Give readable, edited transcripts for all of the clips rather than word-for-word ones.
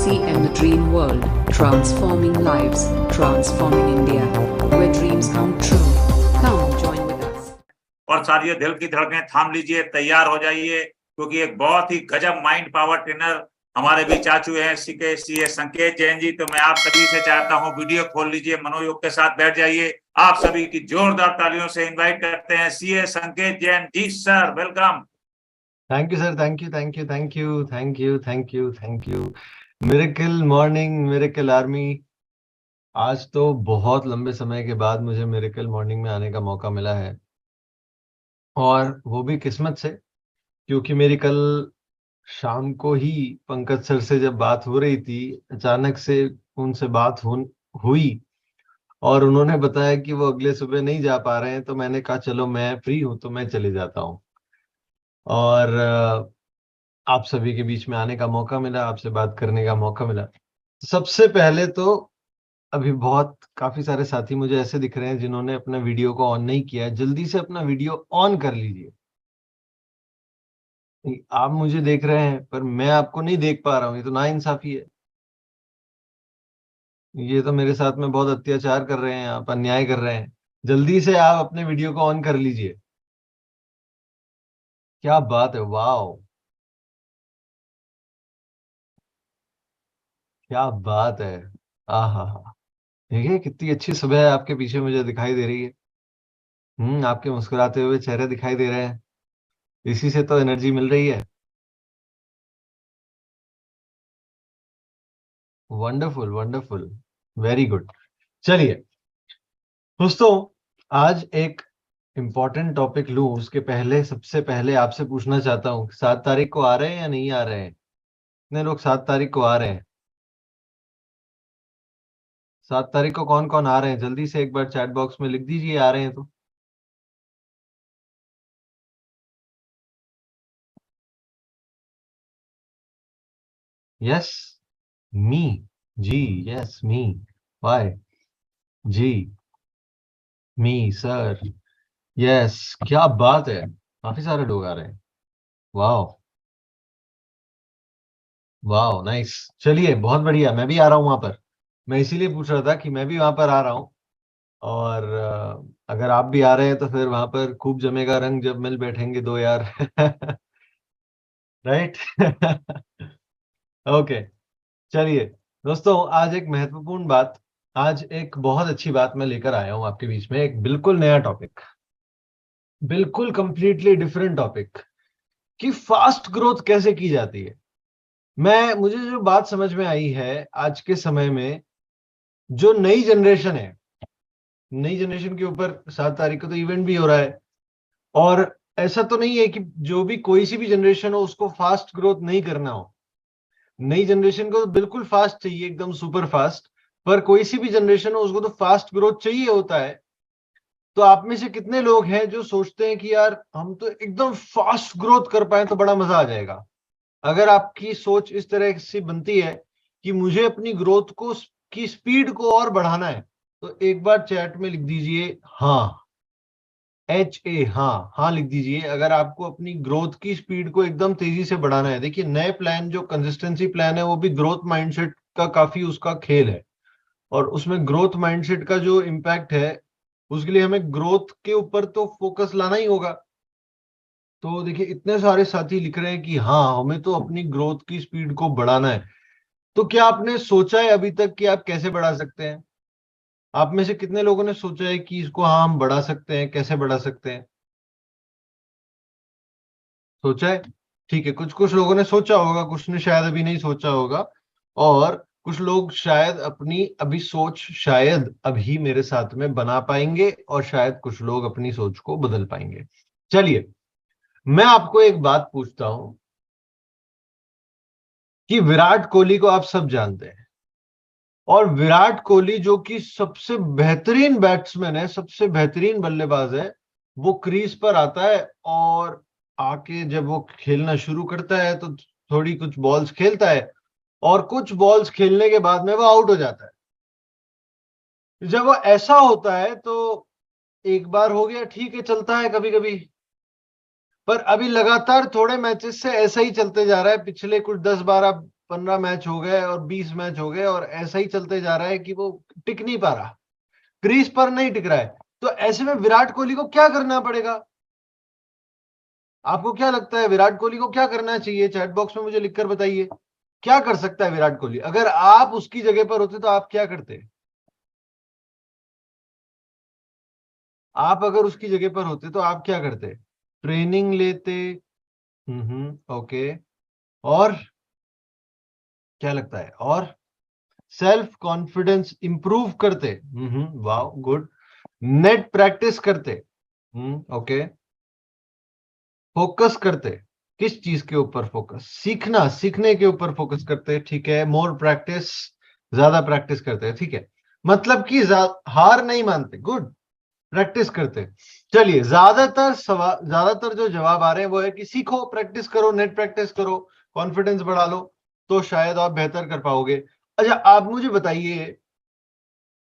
TCM The Dream World, transforming lives, transforming India, where dreams come true. Come join with us. और सारियों दिल की धड़कनें थाम लीजिए, तैयार हो जाइए, क्योंकि एक बहुत ही गजब माइंड पावर ट्रेनर हमारे बीच आ चुके हैं सीए संकेत जैन जी। तो मैं आप सभी से चाहता हूं, वीडियो खोल लीजिए, मनोयोग के साथ बैठ जाइए। आप सभी की जोरदार तालियों से इनवाइट करते हैं CA Sanket Jain ji. Sir welcome. Thank you sir, thank you thank you thank you thank you thank you thank you. Miracle morning, miracle army. आज तो बहुत लंबे समय के बाद मुझे मिरेकल मॉर्निंग में आने का मौका मिला है, और वो भी किस्मत से, क्योंकि मेरी कल शाम को ही पंकज सर से जब बात हो रही थी, अचानक से उनसे बात हुई और उन्होंने बताया कि वो अगले सुबह नहीं जा पा रहे हैं। तो मैंने कहा चलो मैं फ्री हूं तो मैं चले जाता हूं, और आप सभी के बीच में आने का मौका मिला, आपसे बात करने का मौका मिला। सबसे पहले तो अभी काफी सारे साथी मुझे ऐसे दिख रहे हैं जिन्होंने अपना वीडियो को ऑन नहीं किया है। जल्दी से अपना वीडियो ऑन कर लीजिए। आप मुझे देख रहे हैं पर मैं आपको नहीं देख पा रहा हूं, ये तो नाइंसाफी है। ये तो मेरे साथ में बहुत अत्याचार कर रहे हैं, आप अन्याय कर रहे हैं। जल्दी से आप अपने वीडियो को ऑन कर लीजिए। क्या बात है, वाह, क्या बात है। आहा, देखिए कितनी अच्छी सुबह है आपके पीछे मुझे दिखाई दे रही है। आपके मुस्कुराते हुए चेहरे दिखाई दे रहे हैं, इसी से तो एनर्जी मिल रही है। Wonderful wonderful, very good. चलिए दोस्तों, आज एक इम्पोर्टेंट टॉपिक लूं उसके पहले सबसे पहले आपसे पूछना चाहता हूं, 7 तारीख को आ रहे हैं या नहीं आ रहे हैं? कितने लोग 7 तारीख को आ रहे हैं? 7 तारीख को कौन कौन आ रहे हैं? जल्दी से एक बार चैट बॉक्स में लिख दीजिए, आ रहे हैं तो। यस, मी, जी, यस मी, वाई, जी, मी सर, यस, क्या बात है, काफी सारे लोग आ रहे हैं। वाह, वाह, नाइस। चलिए बहुत बढ़िया, मैं भी आ रहा हूँ वहां पर। मैं इसीलिए पूछ रहा था कि मैं भी वहां पर आ रहा हूँ, और अगर आप भी आ रहे हैं तो फिर वहां पर खूब जमेगा रंग जब मिल बैठेंगे दो यार। राइट। ओके, चलिए दोस्तों, आज एक महत्वपूर्ण बात, आज एक बहुत अच्छी बात मैं लेकर आया हूं आपके बीच में। एक बिल्कुल नया टॉपिक, बिल्कुल कंप्लीटली डिफरेंट टॉपिक, कि फास्ट ग्रोथ कैसे की जाती है। मुझे जो बात समझ में आई है आज के समय में, जो नई जनरेशन है, नई जनरेशन के ऊपर 7 तारीख को तो इवेंट भी हो रहा है, और ऐसा तो नहीं है कि जो भी कोई सी भी जनरेशन हो उसको फास्ट ग्रोथ नहीं करना हो। नई जनरेशन को तो बिल्कुल फास्ट चाहिए, एकदम सुपर फास्ट। पर कोई सी भी जनरेशन हो उसको तो फास्ट ग्रोथ चाहिए होता है। तो आप में से कितने लोग हैं जो सोचते हैं कि यार हम तो एकदम फास्ट ग्रोथ कर पाए तो बड़ा मजा आ जाएगा? अगर आपकी सोच इस तरह से बनती है कि मुझे अपनी ग्रोथ को की स्पीड को और बढ़ाना है, तो एक बार चैट में लिख दीजिए हाँ, HA, हाँ, हाँ लिख दीजिए। अगर आपको अपनी ग्रोथ की स्पीड को एकदम तेजी से बढ़ाना है, देखिए नए प्लान जो कंसिस्टेंसी प्लान है वो भी ग्रोथ माइंडसेट का काफी उसका खेल है, और उसमें ग्रोथ माइंडसेट का जो इम्पैक्ट है उसके लिए हमें ग्रोथ के ऊपर तो फोकस लाना ही होगा। तो देखिए इतने सारे साथी लिख रहे हैं कि हाँ हमें तो अपनी ग्रोथ की स्पीड को बढ़ाना है। तो क्या आपने सोचा है अभी तक कि आप कैसे बढ़ा सकते हैं? आप में से कितने लोगों ने सोचा है कि इसको हाँ हम बढ़ा सकते हैं, कैसे बढ़ा सकते हैं? सोचा है? ठीक है, कुछ कुछ लोगों ने सोचा होगा, कुछ ने शायद अभी नहीं सोचा होगा, और कुछ लोग शायद अपनी अभी सोच शायद अभी मेरे साथ में बना पाएंगे, और शायद कुछ लोग अपनी सोच को बदल पाएंगे। चलिए मैं आपको एक बात पूछता हूं कि विराट कोहली को आप सब जानते हैं, और विराट कोहली जो कि सबसे बेहतरीन बैट्समैन है, सबसे बेहतरीन बल्लेबाज है, वो क्रीज पर आता है और आके जब वो खेलना शुरू करता है तो थोड़ी कुछ बॉल्स खेलता है, और कुछ बॉल्स खेलने के बाद में वो आउट हो जाता है। जब वो ऐसा होता है तो एक बार हो गया, ठीक है, चलता है कभी कभी, पर अभी लगातार थोड़े मैचेस से ऐसा ही चलते जा रहा है। पिछले कुछ 10-12 15 मैच हो गए और 20 मैच हो गए और ऐसा ही चलते जा रहा है कि वो टिक नहीं पा रहा, क्रीज पर नहीं टिक रहा है। तो ऐसे में विराट कोहली को क्या करना पड़ेगा? आपको क्या लगता है विराट कोहली को क्या करना चाहिए? चैट बॉक्स में मुझे लिखकर बताइए, क्या कर सकता है विराट कोहली? अगर आप उसकी जगह पर होते तो आप क्या करते? आप अगर उसकी जगह पर होते तो आप क्या करते? ट्रेनिंग लेते? ओके। और क्या लगता है? और सेल्फ कॉन्फिडेंस इंप्रूव करते? वाह, गुड। नेट प्रैक्टिस करते? ओके। फोकस करते? किस चीज के ऊपर फोकस? सीखने के ऊपर फोकस करते, ठीक है। मोर प्रैक्टिस, ज्यादा प्रैक्टिस करते हैं, ठीक है। मतलब कि हार नहीं मानते, गुड। प्रैक्टिस करते। चलिए, ज्यादातर जो जवाब आ रहे हैं वो है कि सीखो, प्रैक्टिस करो, नेट प्रैक्टिस करो, कॉन्फिडेंस बढ़ा लो, तो शायद आप बेहतर कर पाओगे। अच्छा, आप मुझे बताइए,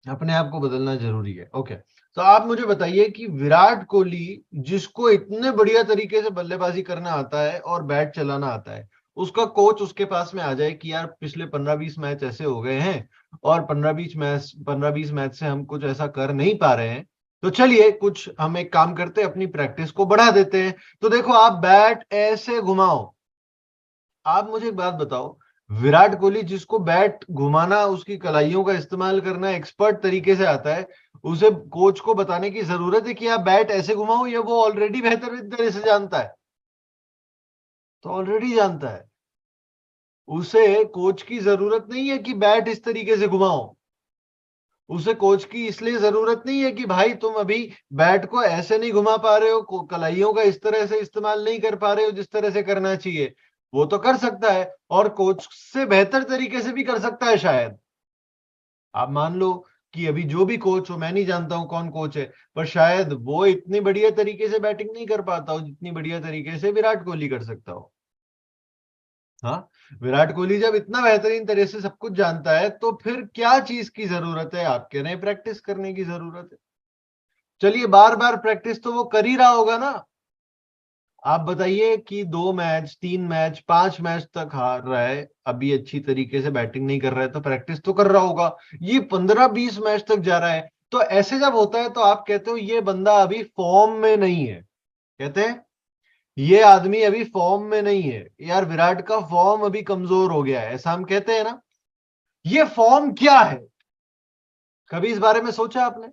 अपने आप को बदलना जरूरी है, ओके। तो आप मुझे बताइए कि विराट कोहली, जिसको इतने बढ़िया तरीके से बल्लेबाजी करना आता है और बैट चलाना आता है, उसका कोच उसके पास में आ जाए कि यार पिछले 15-20 मैच ऐसे हो गए हैं और 15-20 मैच से हम कुछ ऐसा कर नहीं पा रहे हैं, तो चलिए कुछ हम एक काम करते हैं, अपनी प्रैक्टिस को बढ़ा देते हैं। तो देखो, आप बैट ऐसे घुमाओ। आप मुझे एक बात बताओ, विराट कोहली, जिसको बैट घुमाना, उसकी कलाइयों का इस्तेमाल करना एक्सपर्ट तरीके से आता है, उसे कोच को बताने की जरूरत है कि आप बैट ऐसे घुमाओ, या वो ऑलरेडी बेहतर तरह से जानता है? तो ऑलरेडी जानता है। उसे कोच की जरूरत नहीं है कि बैट इस तरीके से घुमाओ। उसे कोच की इसलिए जरूरत नहीं है कि भाई तुम अभी बैट को ऐसे नहीं घुमा पा रहे हो, कलाइयों का इस तरह से इस्तेमाल नहीं कर पा रहे हो जिस तरह से करना चाहिए। वो तो कर सकता है, और कोच से बेहतर तरीके से भी कर सकता है शायद। आप मान लो कि अभी जो भी कोच हो, मैं नहीं जानता हूं कौन कोच है, पर शायद वो इतनी बढ़िया तरीके से बैटिंग नहीं कर पाता हो जितनी बढ़िया तरीके से विराट कोहली कर सकता हो। हाँ, विराट कोहली जब इतना बेहतरीन तरह से सब कुछ जानता है, तो फिर क्या चीज की जरूरत है? आप कह रहे हैं प्रैक्टिस करने की जरूरत है। चलिए, बार बार प्रैक्टिस तो वो कर ही रहा होगा ना। आप बताइए कि 2 मैच, 3 मैच, 5 मैच तक हार रहा है, अभी अच्छी तरीके से बैटिंग नहीं कर रहा है, तो प्रैक्टिस तो कर रहा होगा। ये 15-20 मैच तक जा रहा है, तो ऐसे जब होता है तो आप कहते हो ये बंदा अभी फॉर्म में नहीं है। कहते हैं ये आदमी अभी फॉर्म में नहीं है, यार विराट का फॉर्म अभी कमजोर हो गया है, ऐसा हम कहते हैं ना। ये फॉर्म क्या है? कभी इस बारे में सोचा आपने?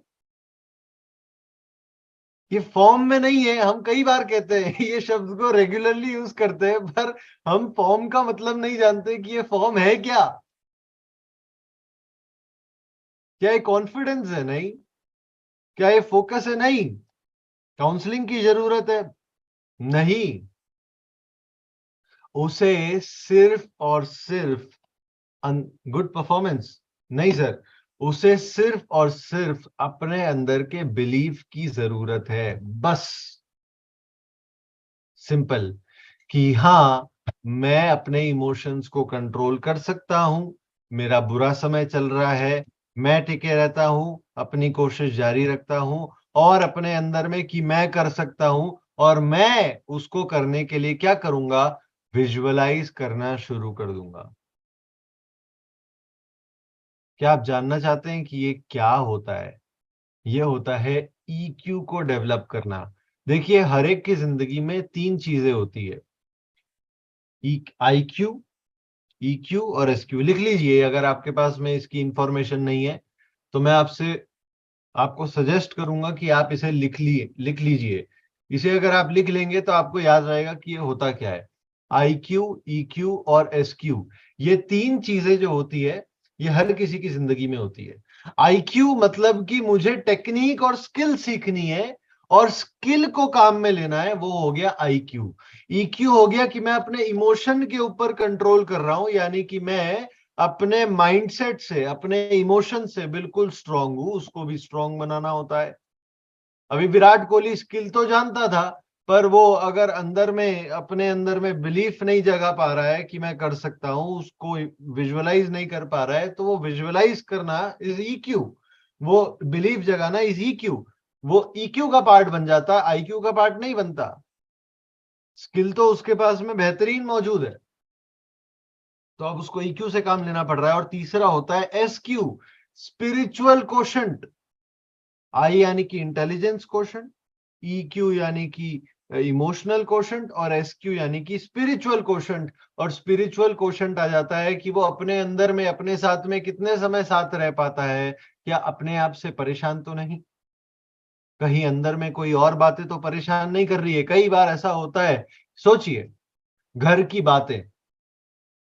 ये फॉर्म में नहीं है, हम कई बार कहते हैं ये शब्द को रेगुलरली यूज करते हैं, पर हम फॉर्म का मतलब नहीं जानते कि ये फॉर्म है क्या। क्या ये कॉन्फिडेंस है? नहीं। क्या ये फोकस है? नहीं। काउंसलिंग की जरूरत है? नहीं। उसे सिर्फ और सिर्फ गुड परफॉर्मेंस? नहीं सर। उसे सिर्फ और सिर्फ अपने अंदर के बिलीफ की जरूरत है, बस। सिंपल। कि हाँ, मैं अपने इमोशंस को कंट्रोल कर सकता हूं, मेरा बुरा समय चल रहा है, मैं टिके रहता हूं, अपनी कोशिश जारी रखता हूं, और अपने अंदर में कि मैं कर सकता हूं, और मैं उसको करने के लिए क्या करूंगा? विजुअलाइज करना शुरू कर दूंगा। क्या आप जानना चाहते हैं कि ये क्या होता है? ये होता है ईक्यू को डेवलप करना। देखिए, हर एक की जिंदगी में 3 चीजें होती है, IQ, EQ और SQ। लिख लीजिए, अगर आपके पास में इसकी इंफॉर्मेशन नहीं है तो मैं आपको सजेस्ट करूंगा कि आप इसे लिख लीजिए। इसे अगर आप लिख लेंगे तो आपको याद रहेगा कि ये होता क्या है। IQ, EQ और SQ, ये 3 चीजें जो होती है, ये हर किसी की जिंदगी में होती है। IQ मतलब कि मुझे टेक्निक और स्किल सीखनी है और स्किल को काम में लेना है, वो हो गया IQ। EQ हो गया कि मैं अपने इमोशन के ऊपर कंट्रोल कर रहा हूं, यानी कि मैं अपने माइंडसेट से, अपने इमोशन से बिल्कुल स्ट्रांग हूं, उसको भी स्ट्रांग बनाना होता है। अभी विराट कोहली स्किल तो जानता था, पर वो अगर अंदर में, अपने अंदर में बिलीफ नहीं जगा पा रहा है कि मैं कर सकता हूं, उसको विजुअलाइज नहीं कर पा रहा है, तो वो विजुअलाइज करना इज EQ। वो बिलीफ जगाना इज EQ। वो EQ का पार्ट बन जाता, IQ का पार्ट नहीं बनता। स्किल तो उसके पास में बेहतरीन मौजूद है। तो अब उसको EQ से काम लेना पड़ रहा है। और तीसरा होता है SQ, स्पिरिचुअल कोशंट। I यानी कि इंटेलिजेंस कोशंट, EQ यानी कि इमोशनल कोशंट, और SQ यानी कि स्पिरिचुअल कोशंट। और स्पिरिचुअल कोशंट आ जाता है कि वो अपने अंदर में अपने साथ में कितने समय साथ रह पाता है, क्या अपने आप से परेशान तो नहीं, कहीं अंदर में कोई और बातें तो परेशान नहीं कर रही है। कई बार ऐसा होता है, सोचिए, घर की बातें,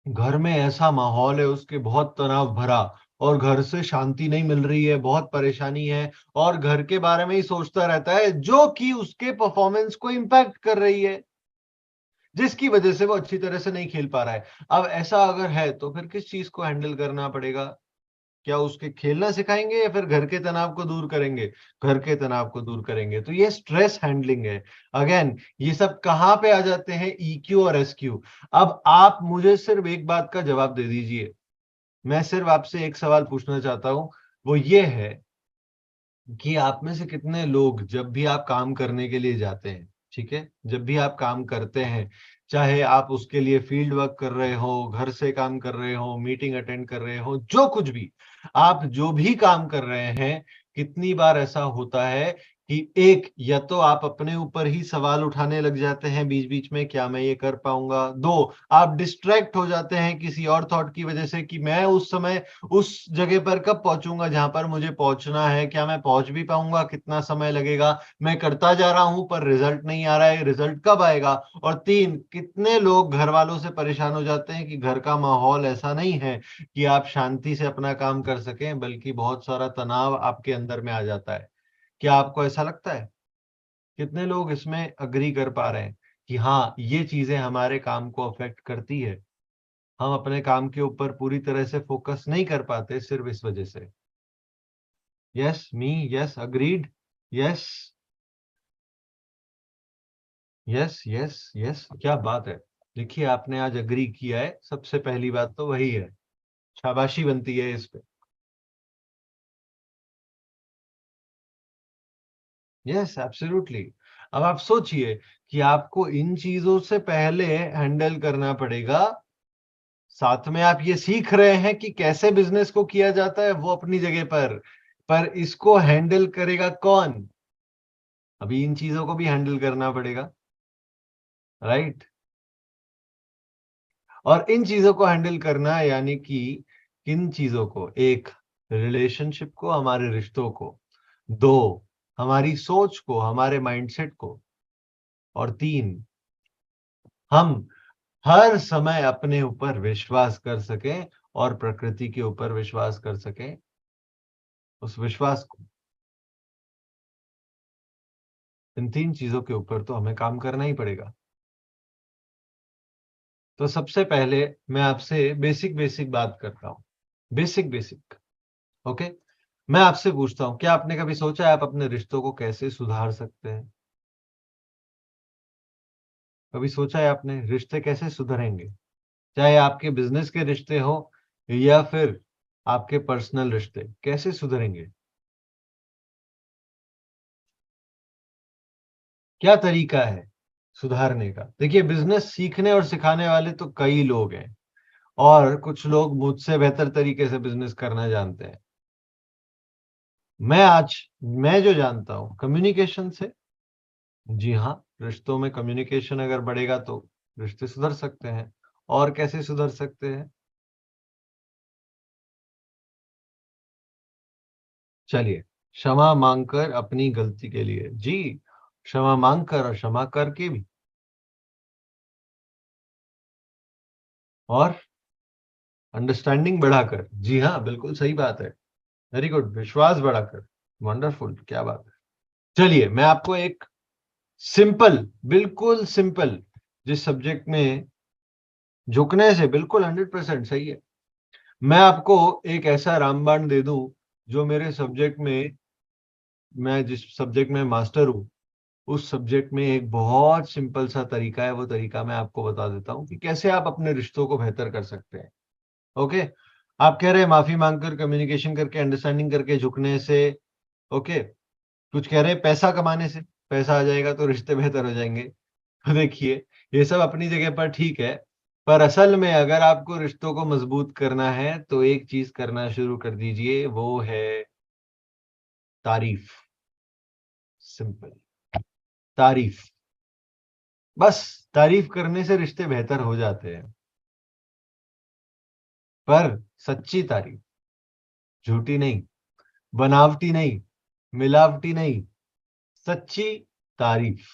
घर में ऐसा माहौल है उसके बहुत तनाव भरा, और घर से शांति नहीं मिल रही है, बहुत परेशानी है, और घर के बारे में ही सोचता रहता है, जो कि उसके परफॉर्मेंस को इंपैक्ट कर रही है, जिसकी वजह से वो अच्छी तरह से नहीं खेल पा रहा है। अब ऐसा अगर है तो फिर किस चीज को हैंडल करना पड़ेगा? क्या उसके खेलना सिखाएंगे या फिर घर के तनाव को दूर करेंगे? घर के तनाव को दूर करेंगे। तो ये स्ट्रेस हैंडलिंग है। अगेन, ये सब कहां पे आ जाते हैं? EQ और SQ। अब आप मुझे सिर्फ एक बात का जवाब दे दीजिए। मैं सिर्फ आपसे एक सवाल पूछना चाहता हूं, वो ये है कि आप में से कितने लोग जब भी आप काम करने के लिए जाते हैं, ठीक है, जब भी आप काम करते हैं, चाहे आप उसके लिए फील्ड वर्क कर रहे हो, घर से काम कर रहे हो, मीटिंग अटेंड कर रहे हो, जो कुछ भी आप जो भी काम कर रहे हैं, कितनी बार ऐसा होता है कि एक, या तो आप अपने ऊपर ही सवाल उठाने लग जाते हैं बीच बीच में, क्या मैं ये कर पाऊंगा? दो, आप डिस्ट्रैक्ट हो जाते हैं किसी और थॉट की वजह से कि मैं उस समय उस जगह पर कब पहुंचूंगा जहां पर मुझे पहुंचना है, क्या मैं पहुंच भी पाऊंगा, कितना समय लगेगा, मैं करता जा रहा हूं पर रिजल्ट नहीं आ रहा है, रिजल्ट कब आएगा? और तीन, कितने लोग घर वालों से परेशान हो जाते हैं कि घर का माहौल ऐसा नहीं है कि आप शांति से अपना काम कर सकें, बल्कि बहुत सारा तनाव आपके अंदर में आ जाता है। क्या आपको ऐसा लगता है? कितने लोग इसमें अग्री कर पा रहे हैं कि हाँ, ये चीजें हमारे काम को अफेक्ट करती है, हम अपने काम के ऊपर पूरी तरह से फोकस नहीं कर पाते सिर्फ इस वजह से? Yes, me, yes, agreed, yes, yes, yes, yes, क्या बात है। देखिए, आपने आज अग्री किया है, सबसे पहली बात तो वही है, शाबाशी बनती है इस पे। Yes, absolutely. अब आप सोचिए कि आपको इन चीजों से पहले हैंडल करना पड़ेगा, साथ में आप ये सीख रहे हैं कि कैसे बिजनेस को किया जाता है, वो अपनी जगह पर इसको हैंडल करेगा कौन? अभी इन चीजों को भी हैंडल करना पड़ेगा, राइट? और इन चीजों को हैंडल करना यानी कि किन चीजों को? एक, रिलेशनशिप को, हमारे रिश्तों को। दो, हमारी सोच को, हमारे माइंडसेट को। और तीन, हम हर समय अपने ऊपर विश्वास कर सकें और प्रकृति के ऊपर विश्वास कर सकें। उस विश्वास को, इन तीन चीजों के ऊपर तो हमें काम करना ही पड़ेगा। तो सबसे पहले मैं आपसे बेसिक बेसिक बात करता हूं, बेसिक बेसिक। ओके, मैं आपसे पूछता हूं, क्या आपने कभी सोचा है आप अपने रिश्तों को कैसे सुधार सकते हैं? कभी सोचा है आपने रिश्ते कैसे सुधरेंगे? चाहे आपके बिजनेस के रिश्ते हो या फिर आपके पर्सनल रिश्ते, कैसे सुधरेंगे? क्या तरीका है सुधारने का? देखिए, बिजनेस सीखने और सिखाने वाले तो कई लोग हैं, और कुछ लोग मुझसे बेहतर तरीके से बिजनेस करना जानते हैं। मैं जो जानता हूं, कम्युनिकेशन से। जी हाँ, रिश्तों में कम्युनिकेशन अगर बढ़ेगा तो रिश्ते सुधर सकते हैं। और कैसे सुधर सकते हैं? चलिए, क्षमा मांगकर अपनी गलती के लिए, जी, क्षमा मांगकर और क्षमा करके भी। और अंडरस्टैंडिंग बढ़ाकर, जी हाँ, बिल्कुल सही बात है। वेरी गुड, विश्वास बढ़ाकर, वंडरफुल, क्या बात है। चलिए, मैं आपको एक सिंपल, बिल्कुल सिंपल, जिस सब्जेक्ट में झुकने से बिल्कुल 100% सही है, मैं आपको एक ऐसा रामबाण दे दूं जो मेरे सब्जेक्ट में, मैं जिस सब्जेक्ट में मास्टर हूं, उस सब्जेक्ट में एक बहुत सिंपल सा तरीका है। वो तरीका मैं आपको बता देता हूं कि कैसे आप अपने रिश्तों को बेहतर कर सकते हैं। ओके, आप कह रहे हैं माफी मांगकर, कम्युनिकेशन करके, अंडरस्टैंडिंग करके, झुकने से। ओके, कुछ कह रहे हैं पैसा कमाने से, पैसा आ जाएगा तो रिश्ते बेहतर हो जाएंगे। तो देखिए, ये सब अपनी जगह पर ठीक है, पर असल में अगर आपको रिश्तों को मजबूत करना है तो एक चीज करना शुरू कर दीजिए, वो है तारीफ। सिंपल, तारीफ। बस तारीफ करने से रिश्ते बेहतर हो जाते हैं, पर सच्ची तारीफ, झूठी नहीं, बनावटी नहीं, मिलावटी नहीं, सच्ची तारीफ।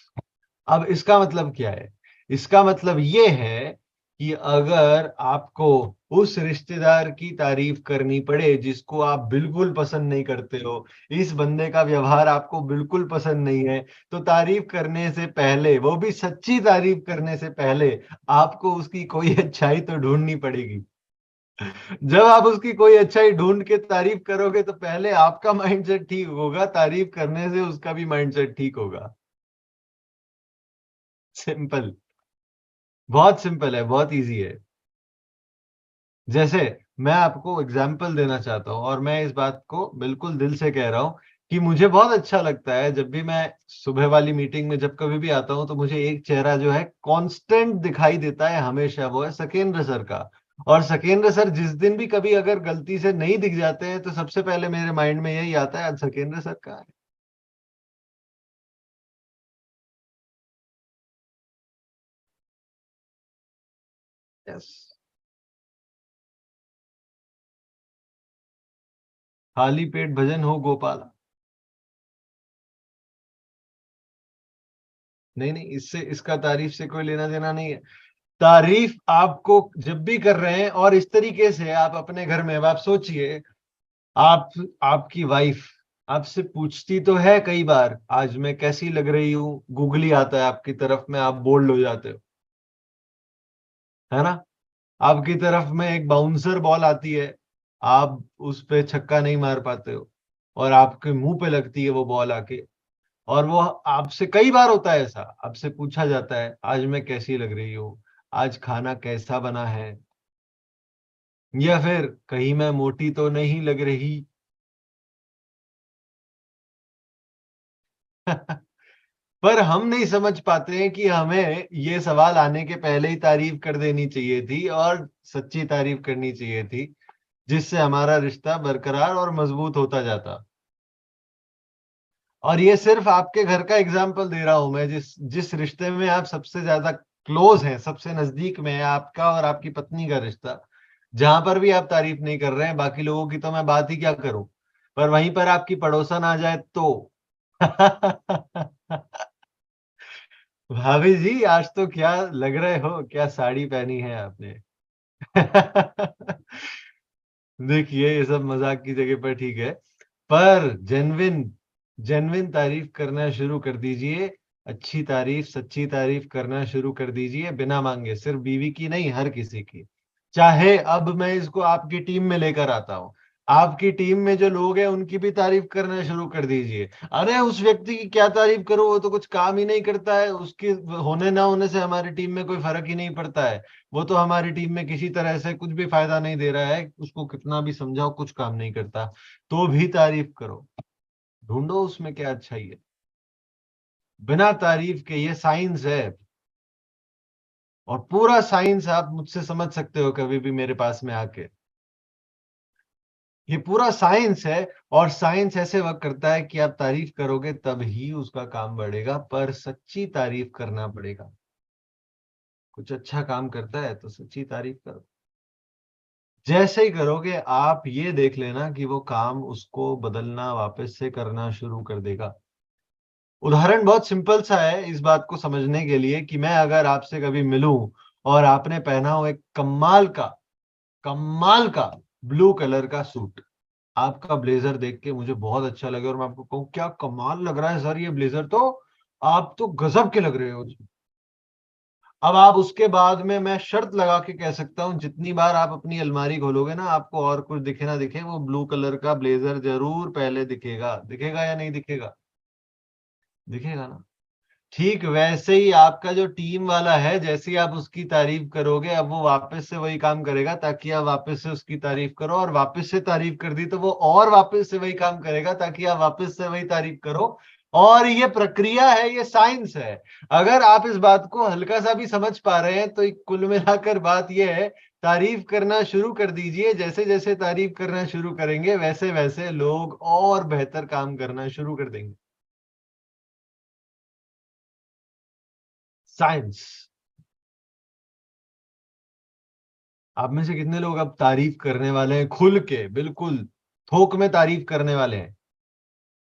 अब इसका मतलब क्या है? इसका मतलब ये है कि अगर आपको उस रिश्तेदार की तारीफ करनी पड़े जिसको आप बिल्कुल पसंद नहीं करते हो, इस बंदे का व्यवहार आपको बिल्कुल पसंद नहीं है, तो तारीफ करने से पहले, वो भी सच्ची तारीफ करने से पहले, आपको उसकी कोई अच्छाई तो ढूंढनी पड़ेगी। जब आप उसकी कोई अच्छाई ढूंढ के तारीफ करोगे तो पहले आपका माइंडसेट ठीक होगा, तारीफ करने से उसका भी माइंडसेट ठीक होगा। सिंपल, बहुत सिंपल है, बहुत इजी है। जैसे मैं आपको एग्जाम्पल देना चाहता हूं, और मैं इस बात को बिल्कुल दिल से कह रहा हूं कि मुझे बहुत अच्छा लगता है जब भी मैं सुबह वाली मीटिंग में जब कभी भी आता हूं तो मुझे एक चेहरा जो है कांस्टेंट दिखाई देता है हमेशा, वो है सकेंद्र सर का। और सकेंद्र सर जिस दिन भी कभी अगर गलती से नहीं दिख जाते हैं तो सबसे पहले मेरे माइंड में यही आता है, आज सकेंद्र सर का है। यस। खाली पेट भजन हो गोपाला। नहीं नहीं, इससे, इसका तारीफ से कोई लेना देना नहीं है। तारीफ आपको जब भी कर रहे हैं, और इस तरीके से आप अपने घर में, अब आप सोचिए, आप, आपकी वाइफ आपसे पूछती तो है कई बार, आज मैं कैसी लग रही हूँ, गूगली आता है आपकी तरफ में, आप बोल्ड हो जाते हो, है ना? आपकी तरफ में एक बाउंसर बॉल आती है, आप उस पे छक्का नहीं मार पाते हो, और आपके मुंह पे लगती है वो बॉल आके, और वो आपसे कई बार होता है ऐसा, आपसे पूछा जाता है आज मैं कैसी लग रही हूँ, आज खाना कैसा बना है, या फिर कहीं मैं मोटी तो नहीं लग रही। पर हम नहीं समझ पाते हैं कि हमें ये सवाल आने के पहले ही तारीफ कर देनी चाहिए थी, और सच्ची तारीफ करनी चाहिए थी, जिससे हमारा रिश्ता बरकरार और मजबूत होता जाता। और ये सिर्फ आपके घर का एग्जाम्पल दे रहा हूं मैं, जिस जिस रिश्ते में आप सबसे ज्यादा क्लोज हैं, सबसे नजदीक में है, आपका और आपकी पत्नी का रिश्ता, जहां पर भी आप तारीफ नहीं कर रहे हैं, बाकी लोगों की तो मैं बात ही क्या करूं, पर वहीं पर आपकी पड़ोसन आ जाए तो भाभी जी आज तो क्या लग रहे हो, क्या साड़ी पहनी है आपने। देखिए ये सब मजाक की जगह पर ठीक है, पर जेन्युइन, जेन्युइन तारीफ करना शुरू कर दीजिए। अच्छी तारीफ, सच्ची तारीफ करना शुरू कर दीजिए, बिना मांगे, सिर्फ बीवी की नहीं, हर किसी की। चाहे अब मैं इसको आपकी टीम में लेकर आता हूं, आपकी टीम में जो लोग हैं उनकी भी तारीफ करना शुरू कर दीजिए। अरे उस व्यक्ति की क्या तारीफ करो, वो तो कुछ काम ही नहीं करता है, उसके होने ना होने से हमारी टीम में कोई फर्क ही नहीं पड़ता है, वो तो हमारी टीम में किसी तरह से कुछ भी फायदा नहीं दे रहा है, उसको कितना भी समझाओ कुछ काम नहीं करता, तो भी तारीफ करो। ढूंढो उसमें क्या अच्छाई है, बिना तारीफ के, ये साइंस है। और पूरा साइंस आप मुझसे समझ सकते हो कभी भी मेरे पास में आके, ये पूरा साइंस है। और साइंस ऐसे वर्क करता है कि आप तारीफ करोगे तब ही उसका काम बढ़ेगा, पर सच्ची तारीफ करना पड़ेगा। कुछ अच्छा काम करता है तो सच्ची तारीफ करो। जैसे ही करोगे आप ये देख लेना कि वो काम उसको बदलना, वापस से करना शुरू कर देगा। उदाहरण बहुत सिंपल सा है इस बात को समझने के लिए, कि मैं अगर आपसे कभी मिलूं और आपने पहना हो एक कमाल का ब्लू कलर का सूट, आपका ब्लेजर देख के मुझे बहुत अच्छा लगे और मैं आपको कहूँ क्या कमाल लग रहा है सर ये ब्लेजर, तो आप तो गजब के लग रहे हो। अब आप उसके बाद में, मैं शर्त लगा के कह सकता हूं, जितनी बार आप अपनी अलमारी खोलोगे ना, आपको और कुछ दिखे ना दिखे, वो ब्लू कलर का ब्लेजर जरूर पहले दिखेगा। दिखेगा या नहीं दिखेगा? दिखेगा ना? ठीक वैसे ही आपका जो टीम वाला है, जैसे ही आप उसकी तारीफ करोगे, अब वो वापस से वही काम करेगा ताकि आप वापस से उसकी तारीफ करो, और वापस से तारीफ कर दी तो वो और वापस से वही काम करेगा ताकि आप वापस से वही तारीफ करो। और ये प्रक्रिया है, ये साइंस है। अगर आप इस बात को हल्का सा भी समझ पा रहे हैं तो कुल मिलाकर बात ये है, तारीफ करना शुरू कर दीजिए। जैसे जैसे तारीफ करना शुरू करेंगे वैसे वैसे लोग और बेहतर काम करना शुरू कर देंगे। साइंस। आप में से कितने लोग अब तारीफ करने वाले हैं खुल के, बिल्कुल थोक में तारीफ करने वाले हैं?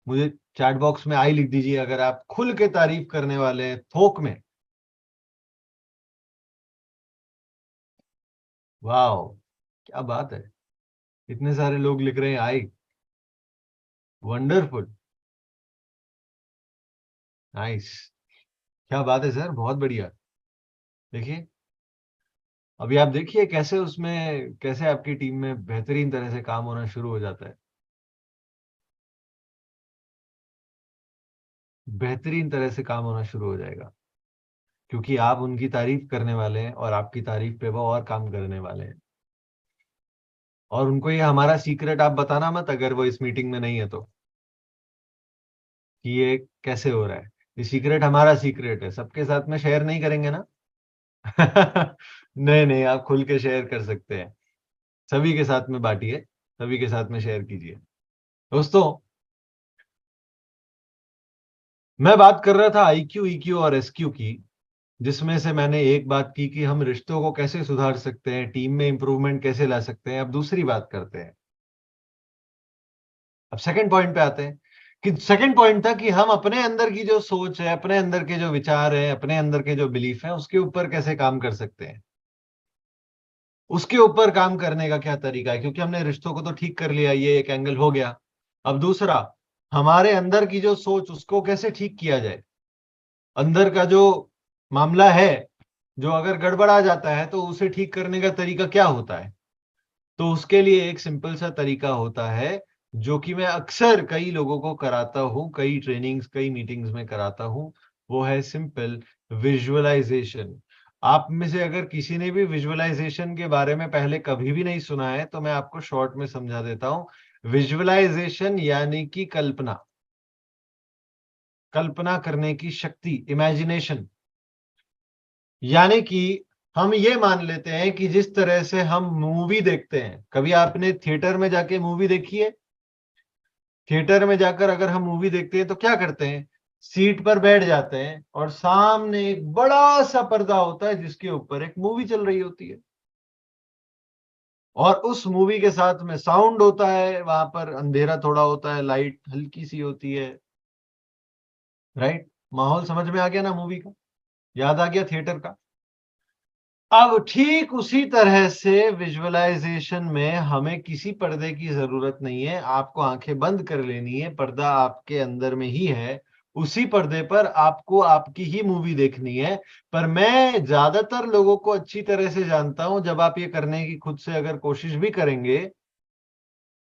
मुझे चैट बॉक्स में आई लिख दीजिए अगर आप खुल के तारीफ करने वाले हैं थोक में। वाह, क्या बात है, इतने सारे लोग लिख रहे हैं आई। वंडरफुल, नाइस, क्या बात है सर, बहुत बढ़िया। देखिए, अभी आप देखिए कैसे उसमें, कैसे आपकी टीम में बेहतरीन तरह से काम होना शुरू हो जाता है। बेहतरीन तरह से काम होना शुरू हो जाएगा, क्योंकि आप उनकी तारीफ करने वाले हैं और आपकी तारीफ पे वो और काम करने वाले हैं। और उनको ये हमारा सीक्रेट आप बताना मत, अगर वो इस मीटिंग में नहीं है तो, कि ये कैसे हो रहा है। ये सीक्रेट हमारा सीक्रेट है, सबके साथ में शेयर नहीं करेंगे ना। नहीं नहीं, आप खुल के शेयर कर सकते हैं, सभी के साथ में बांटिए, सभी के साथ में शेयर कीजिए। दोस्तों, मैं बात कर रहा था आईक्यू, ईक्यू और एसक्यू की, जिसमें से मैंने एक बात की कि हम रिश्तों को कैसे सुधार सकते हैं, टीम में इंप्रूवमेंट कैसे ला सकते हैं। अब दूसरी बात करते हैं, अब सेकंड पॉइंट पे आते हैं। कि सेकंड पॉइंट था कि हम अपने अंदर की जो सोच है, अपने अंदर के जो विचार है, अपने अंदर के जो बिलीफ है, उसके ऊपर कैसे काम कर सकते हैं, उसके ऊपर काम करने का क्या तरीका है। क्योंकि हमने रिश्तों को तो ठीक कर लिया, ये एक एंगल हो गया। अब दूसरा, हमारे अंदर की जो सोच, उसको कैसे ठीक किया जाए। अंदर का जो मामला है, जो अगर गड़बड़ा जाता है तो उसे ठीक करने का तरीका क्या होता है। तो उसके लिए एक सिंपल सा तरीका होता है, जो कि मैं अक्सर कई लोगों को कराता हूं, कई ट्रेनिंग्स, कई मीटिंग्स में कराता हूं। वो है सिंपल विजुअलाइजेशन। आप में से अगर किसी ने भी विजुअलाइजेशन के बारे में पहले कभी भी नहीं सुना है तो मैं आपको शॉर्ट में समझा देता हूं। विजुअलाइजेशन यानी कि कल्पना, कल्पना करने की शक्ति, इमेजिनेशन। यानी कि हम ये मान लेते हैं कि जिस तरह से हम मूवी देखते हैं, कभी आपने थिएटर में जाके मूवी देखी है? थिएटर में जाकर अगर हम मूवी देखते हैं तो क्या करते हैं, सीट पर बैठ जाते हैं और सामने एक बड़ा सा पर्दा होता है जिसके ऊपर एक मूवी चल रही होती है, और उस मूवी के साथ में साउंड होता है, वहां पर अंधेरा थोड़ा होता है, लाइट हल्की सी होती है। राइट, माहौल समझ में आ गया ना मूवी का, याद आ गया थिएटर का। अब ठीक उसी तरह से विजुअलाइजेशन में हमें किसी पर्दे की जरूरत नहीं है, आपको आंखें बंद कर लेनी है, पर्दा आपके अंदर में ही है, उसी पर्दे पर आपको आपकी ही मूवी देखनी है। पर मैं ज्यादातर लोगों को अच्छी तरह से जानता हूं, जब आप ये करने की खुद से अगर कोशिश भी करेंगे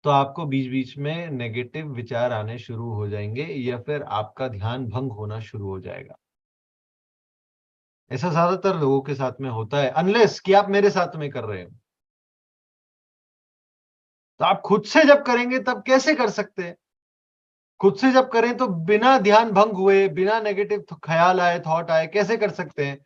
तो आपको बीच बीच में नेगेटिव विचार आने शुरू हो जाएंगे, या फिर आपका ध्यान भंग होना शुरू हो जाएगा। ऐसा ज्यादातर लोगों के साथ में होता है, अनलेस कि आप मेरे साथ में कर रहे हो। तो आप खुद से जब करेंगे तब कैसे कर सकते हैं? खुद से जब करें तो बिना ध्यान भंग हुए, बिना नेगेटिव ख्याल आए, थॉट आए, कैसे कर सकते हैं?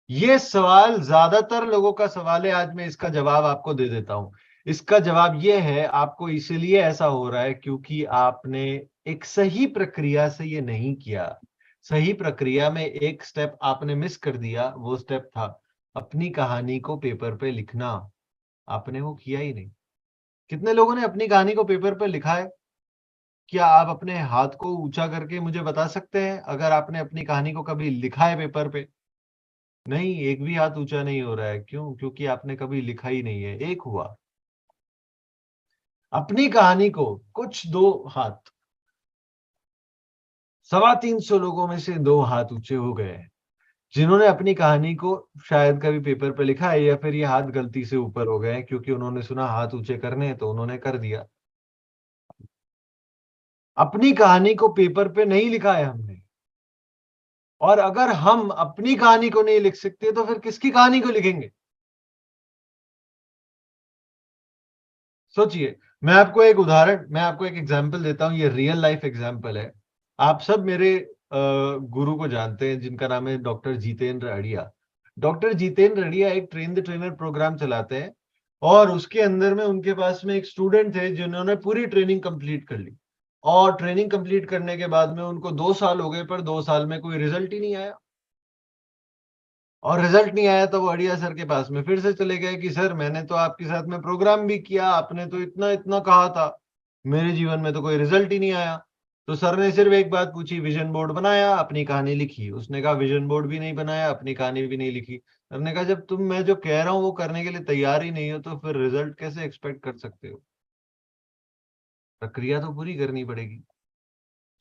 ये सवाल ज्यादातर लोगों का सवाल है। आज मैं इसका जवाब आपको दे देता हूं। इसका जवाब ये है, आपको इसलिए ऐसा हो रहा है क्योंकि आपने एक सही प्रक्रिया से ये नहीं किया। सही प्रक्रिया में एक स्टेप आपने मिस कर दिया, वो स्टेप था अपनी कहानी को पेपर पे लिखना। आपने वो किया ही नहीं। कितने लोगों ने अपनी कहानी को पेपर पे लिखा है? क्या आप अपने हाथ को ऊंचा करके मुझे बता सकते हैं अगर आपने अपनी कहानी को कभी लिखा है पेपर पे? नहीं, एक भी हाथ ऊंचा नहीं हो रहा है। क्यों? क्योंकि आपने कभी लिखा ही नहीं है। एक हुआ अपनी कहानी को, कुछ दो हाथ, 350 लोगों में से 2 हाथ ऊंचे हो गए हैं जिन्होंने अपनी कहानी को शायद कभी पेपर पे लिखा है, या फिर ये हाथ गलती से ऊपर हो गए हैं क्योंकि उन्होंने सुना हाथ ऊंचे करने हैं तो उन्होंने कर दिया। अपनी कहानी को पेपर पे नहीं लिखा है हमने। और अगर हम अपनी कहानी को नहीं लिख सकते तो फिर किसकी कहानी को लिखेंगे? सोचिए। मैं आपको एक एग्जांपल देता हूं, ये रियल लाइफ एग्जांपल है। आप सब मेरे गुरु को जानते हैं जिनका नाम है डॉक्टर जितेंद्र अड़िया। डॉक्टर जितेंद्र अड़िया एक ट्रेन द ट्रेनर प्रोग्राम चलाते हैं और उसके अंदर में उनके पास में एक स्टूडेंट थे जिन्होंने पूरी ट्रेनिंग कंप्लीट कर ली और ट्रेनिंग कंप्लीट करने के बाद में उनको 2 साल हो गए पर 2 साल में कोई रिजल्ट ही नहीं आया। और रिजल्ट नहीं आया तो वो अड़िया सर के पास में फिर से चले गए कि सर मैंने तो आपके साथ में प्रोग्राम भी किया, आपने तो इतना इतना कहा था, मेरे जीवन में तो कोई रिजल्ट ही नहीं आया। तो सर ने सिर्फ एक बात पूछी, विजन बोर्ड बनाया, अपनी कहानी लिखी? उसने कहा विजन बोर्ड भी नहीं बनाया, अपनी कहानी भी नहीं लिखी। सर ने कहा जब तुम मैं जो कह रहा हूँ वो करने के लिए तैयार ही नहीं हो तो फिर रिजल्ट कैसे एक्सपेक्ट कर सकते हो? प्रक्रिया तो पूरी करनी पड़ेगी।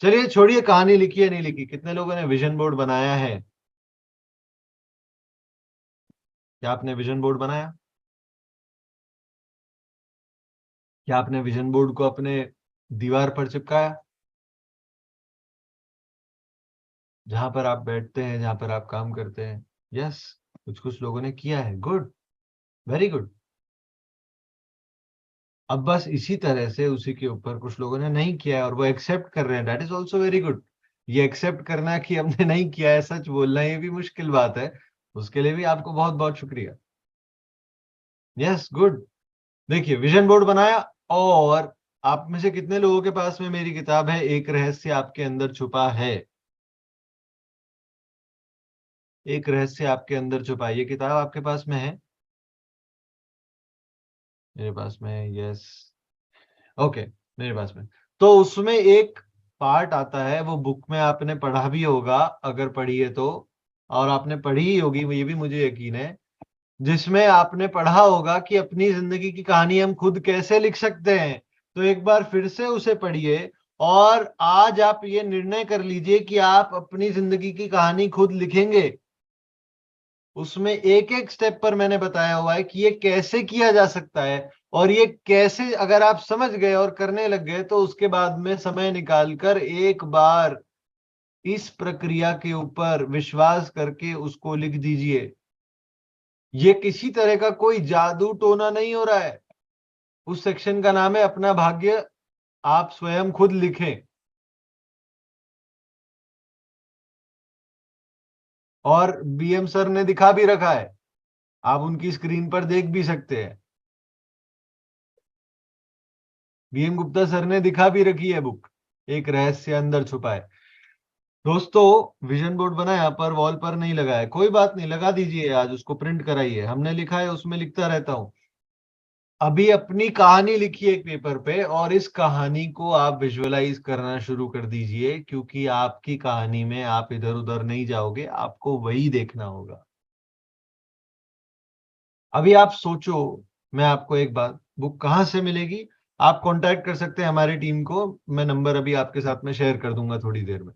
चलिए छोड़िए कहानी लिखी है नहीं लिखी, कितने लोगों ने विजन बोर्ड बनाया है? क्या आपने विजन बोर्ड बनाया? क्या आपने विजन बोर्ड को अपने दीवार पर चिपकाया, जहां पर आप बैठते हैं, जहां पर आप काम करते हैं? यस, कुछ कुछ लोगों ने किया है। Good, very good. अब बस इसी तरह से उसी के ऊपर कुछ लोगों ने नहीं किया है और वो एक्सेप्ट कर रहे हैं, that is also very good. ये एक्सेप्ट करना कि हमने नहीं किया है, सच बोलना, ये भी मुश्किल बात है। उसके लिए भी आपको बहुत बहुत शुक्रिया। Yes, good. देखिए विजन बोर्ड बनाया। और आप में से कितने लोगों के पास में मेरी किताब है एक रहस्य आपके अंदर छुपा है? एक रहस्य आपके अंदर छुपा है, ये किताब आपके पास में है? मेरे पास में है, यस। ओके, मेरे पास में। तो उसमें एक पार्ट आता है, वो बुक में आपने पढ़ा भी होगा, अगर पढ़ी है तो, और आपने पढ़ी ही होगी ये भी मुझे यकीन है, जिसमें आपने पढ़ा होगा कि अपनी जिंदगी की कहानी हम खुद कैसे लिख सकते हैं। तो एक बार फिर से उसे पढ़िए और आज आप ये निर्णय कर लीजिए कि आप अपनी जिंदगी की कहानी खुद लिखेंगे। उसमें एक एक स्टेप पर मैंने बताया हुआ है कि ये कैसे किया जा सकता है, और ये कैसे अगर आप समझ गए और करने लग गए तो उसके बाद में समय निकालकर एक बार इस प्रक्रिया के ऊपर विश्वास करके उसको लिख दीजिए। ये किसी तरह का कोई जादू टोना नहीं हो रहा है। उस सेक्शन का नाम है अपना भाग्य आप स्वयं खुद लिखें। और बीएम सर ने दिखा भी रखा है, आप उनकी स्क्रीन पर देख भी सकते हैं। बीएम गुप्ता सर ने दिखा भी रखी है बुक, एक रहस्य अंदर छुपा है। दोस्तों विजन बोर्ड बनाया पर वॉल पर नहीं लगा है, कोई बात नहीं, लगा दीजिए, आज उसको प्रिंट कराइए। हमने लिखा है उसमें लिखता रहता हूं। अभी अपनी कहानी लिखिए एक पेपर पे और इस कहानी को आप विजुअलाइज करना शुरू कर दीजिए, क्योंकि आपकी कहानी में आप इधर उधर नहीं जाओगे, आपको वही देखना होगा। अभी आप सोचो, मैं आपको एक बात, बुक कहाँ से मिलेगी? आप कांटेक्ट कर सकते हैं हमारी टीम को, मैं नंबर अभी आपके साथ में शेयर कर दूंगा थोड़ी देर में।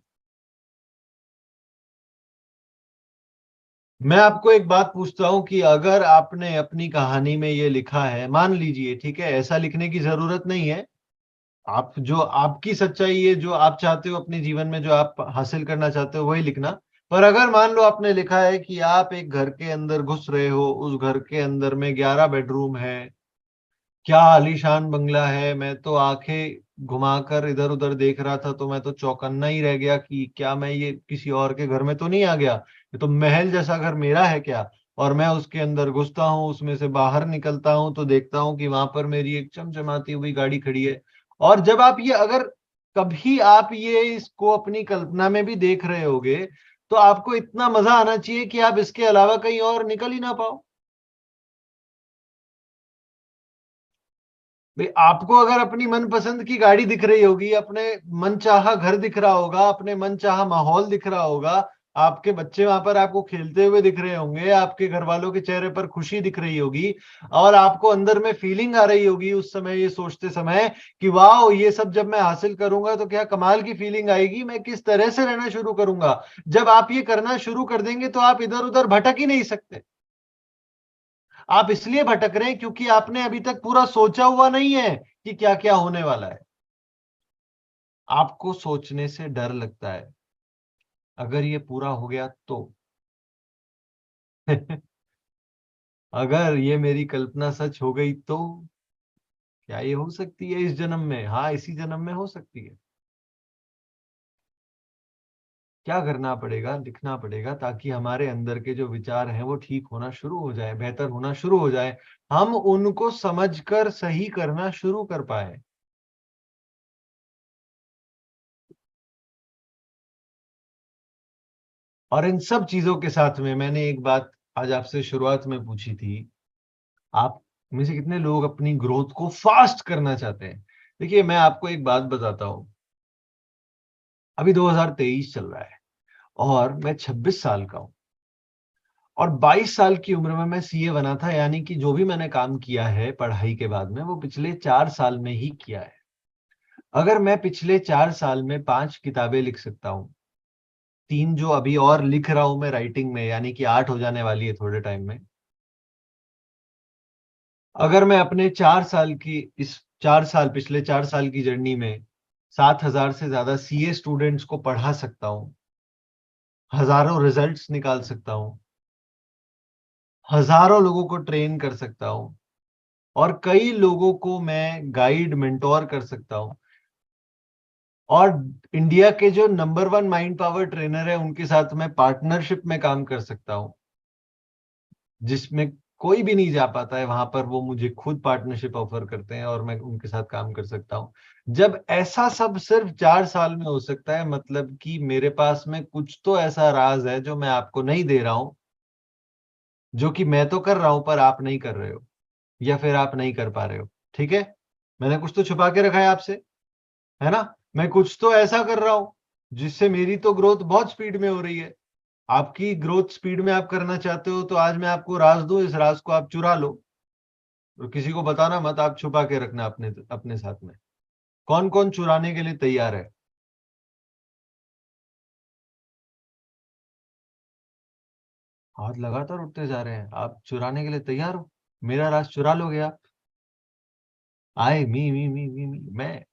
मैं आपको एक बात पूछता हूं कि अगर आपने अपनी कहानी में ये लिखा है, मान लीजिए, ठीक है, ऐसा लिखने की जरूरत नहीं है, आप जो आपकी सच्चाई है, जो आप चाहते हो अपने जीवन में, जो आप हासिल करना चाहते हो वही लिखना। पर अगर मान लो आपने लिखा है कि आप एक घर के अंदर घुस रहे हो, उस घर के अंदर में 11 बेडरूम है, क्या आलीशान बंगला है, मैं तो आंखें घुमाकर इधर उधर देख रहा था तो मैं तो चौकन्ना ही रह गया कि क्या मैं ये किसी और के घर में तो नहीं आ गया, ये तो महल जैसा घर मेरा है क्या? और मैं उसके अंदर घुसता हूँ, उसमें से बाहर निकलता हूँ तो देखता हूँ कि वहां पर मेरी एक चमचमाती हुई गाड़ी खड़ी है। और जब आप ये, अगर कभी आप ये इसको अपनी कल्पना में भी देख रहे होगे तो आपको इतना मजा आना चाहिए कि आप इसके अलावा कहीं और निकल ही ना पाओ। भाई आपको अगर अपनी मनपसंद की गाड़ी दिख रही होगी, अपने मनचाहा घर दिख रहा होगा, अपने मनचाहा माहौल दिख रहा होगा, आपके बच्चे वहां पर आपको खेलते हुए दिख रहे होंगे, आपके घर वालों के चेहरे पर खुशी दिख रही होगी, और आपको अंदर में फीलिंग आ रही होगी उस समय ये सोचते समय कि वाह, ये सब जब मैं हासिल करूंगा तो क्या कमाल की फीलिंग आएगी, मैं किस तरह से रहना शुरू करूंगा। जब आप ये करना शुरू कर देंगे तो आप इधर उधर भटक ही नहीं सकते। आप इसलिए भटक रहे हैं क्योंकि आपने अभी तक पूरा सोचा हुआ नहीं है कि क्या क्या होने वाला है। आपको सोचने से डर लगता है, अगर ये पूरा हो गया तो अगर ये मेरी कल्पना सच हो गई तो क्या ये हो सकती है इस जन्म में? हाँ, इसी जन्म में हो सकती है। क्या करना पड़ेगा, लिखना पड़ेगा, ताकि हमारे अंदर के जो विचार हैं वो ठीक होना शुरू हो जाए, बेहतर होना शुरू हो जाए, हम उनको समझकर सही करना शुरू कर पाए। और इन सब चीजों के साथ में मैंने एक बात आज आपसे शुरुआत में पूछी थी, आप में से कितने लोग अपनी ग्रोथ को फास्ट करना चाहते हैं? देखिए, मैं आपको एक बात बताता हूं, अभी 2023 चल रहा है और मैं 26 साल का हूं, और 22 साल की उम्र में मैं सीए बना था, यानी कि जो भी मैंने काम किया है पढ़ाई के बाद में वो पिछले 4 साल में ही किया है। अगर मैं पिछले 4 साल में 5 किताबें लिख सकता हूँ, 3 जो अभी और लिख रहा हूं मैं राइटिंग में, यानी कि 8 हो जाने वाली है थोड़े टाइम में। अगर मैं अपने 4 साल की इस 4 साल पिछले 4 साल की जर्नी में 7,000 से ज्यादा सीए स्टूडेंट्स को पढ़ा सकता हूँ, हजारों रिजल्ट्स निकाल सकता हूँ, हजारों लोगों को ट्रेन कर सकता हूँ, और कई लोगों को मैं गाइड मेंटोर कर सकता हूँ, और इंडिया के जो नंबर 1 माइंड पावर ट्रेनर है उनके साथ मैं पार्टनरशिप में काम कर सकता हूँ, जिसमें कोई भी नहीं जा पाता है, वहां पर वो मुझे खुद पार्टनरशिप ऑफर करते हैं और मैं उनके साथ काम कर सकता हूँ। जब ऐसा सब सिर्फ 4 साल में हो सकता है, मतलब कि मेरे पास में कुछ तो ऐसा राज है जो मैं आपको नहीं दे रहा हूं, जो कि मैं तो कर रहा हूं पर आप नहीं कर रहे हो, या फिर आप नहीं कर पा रहे हो। ठीक है, मैंने कुछ तो छुपा के रखा है आपसे, है ना? मैं कुछ तो ऐसा कर रहा हूं जिससे मेरी तो ग्रोथ बहुत स्पीड में हो रही है। आपकी ग्रोथ स्पीड में आप करना चाहते हो तो आज मैं आपको राज दूं, इस राज को आप चुरा लो और किसी को बताना मत, आप छुपा के रखना अपने अपने साथ में। कौन कौन चुराने के लिए तैयार है? हाथ लगातार उठते जा रहे हैं। आप चुराने के लिए तैयार हो? मेरा राज चुरा लोगे आप? आए मी मैं,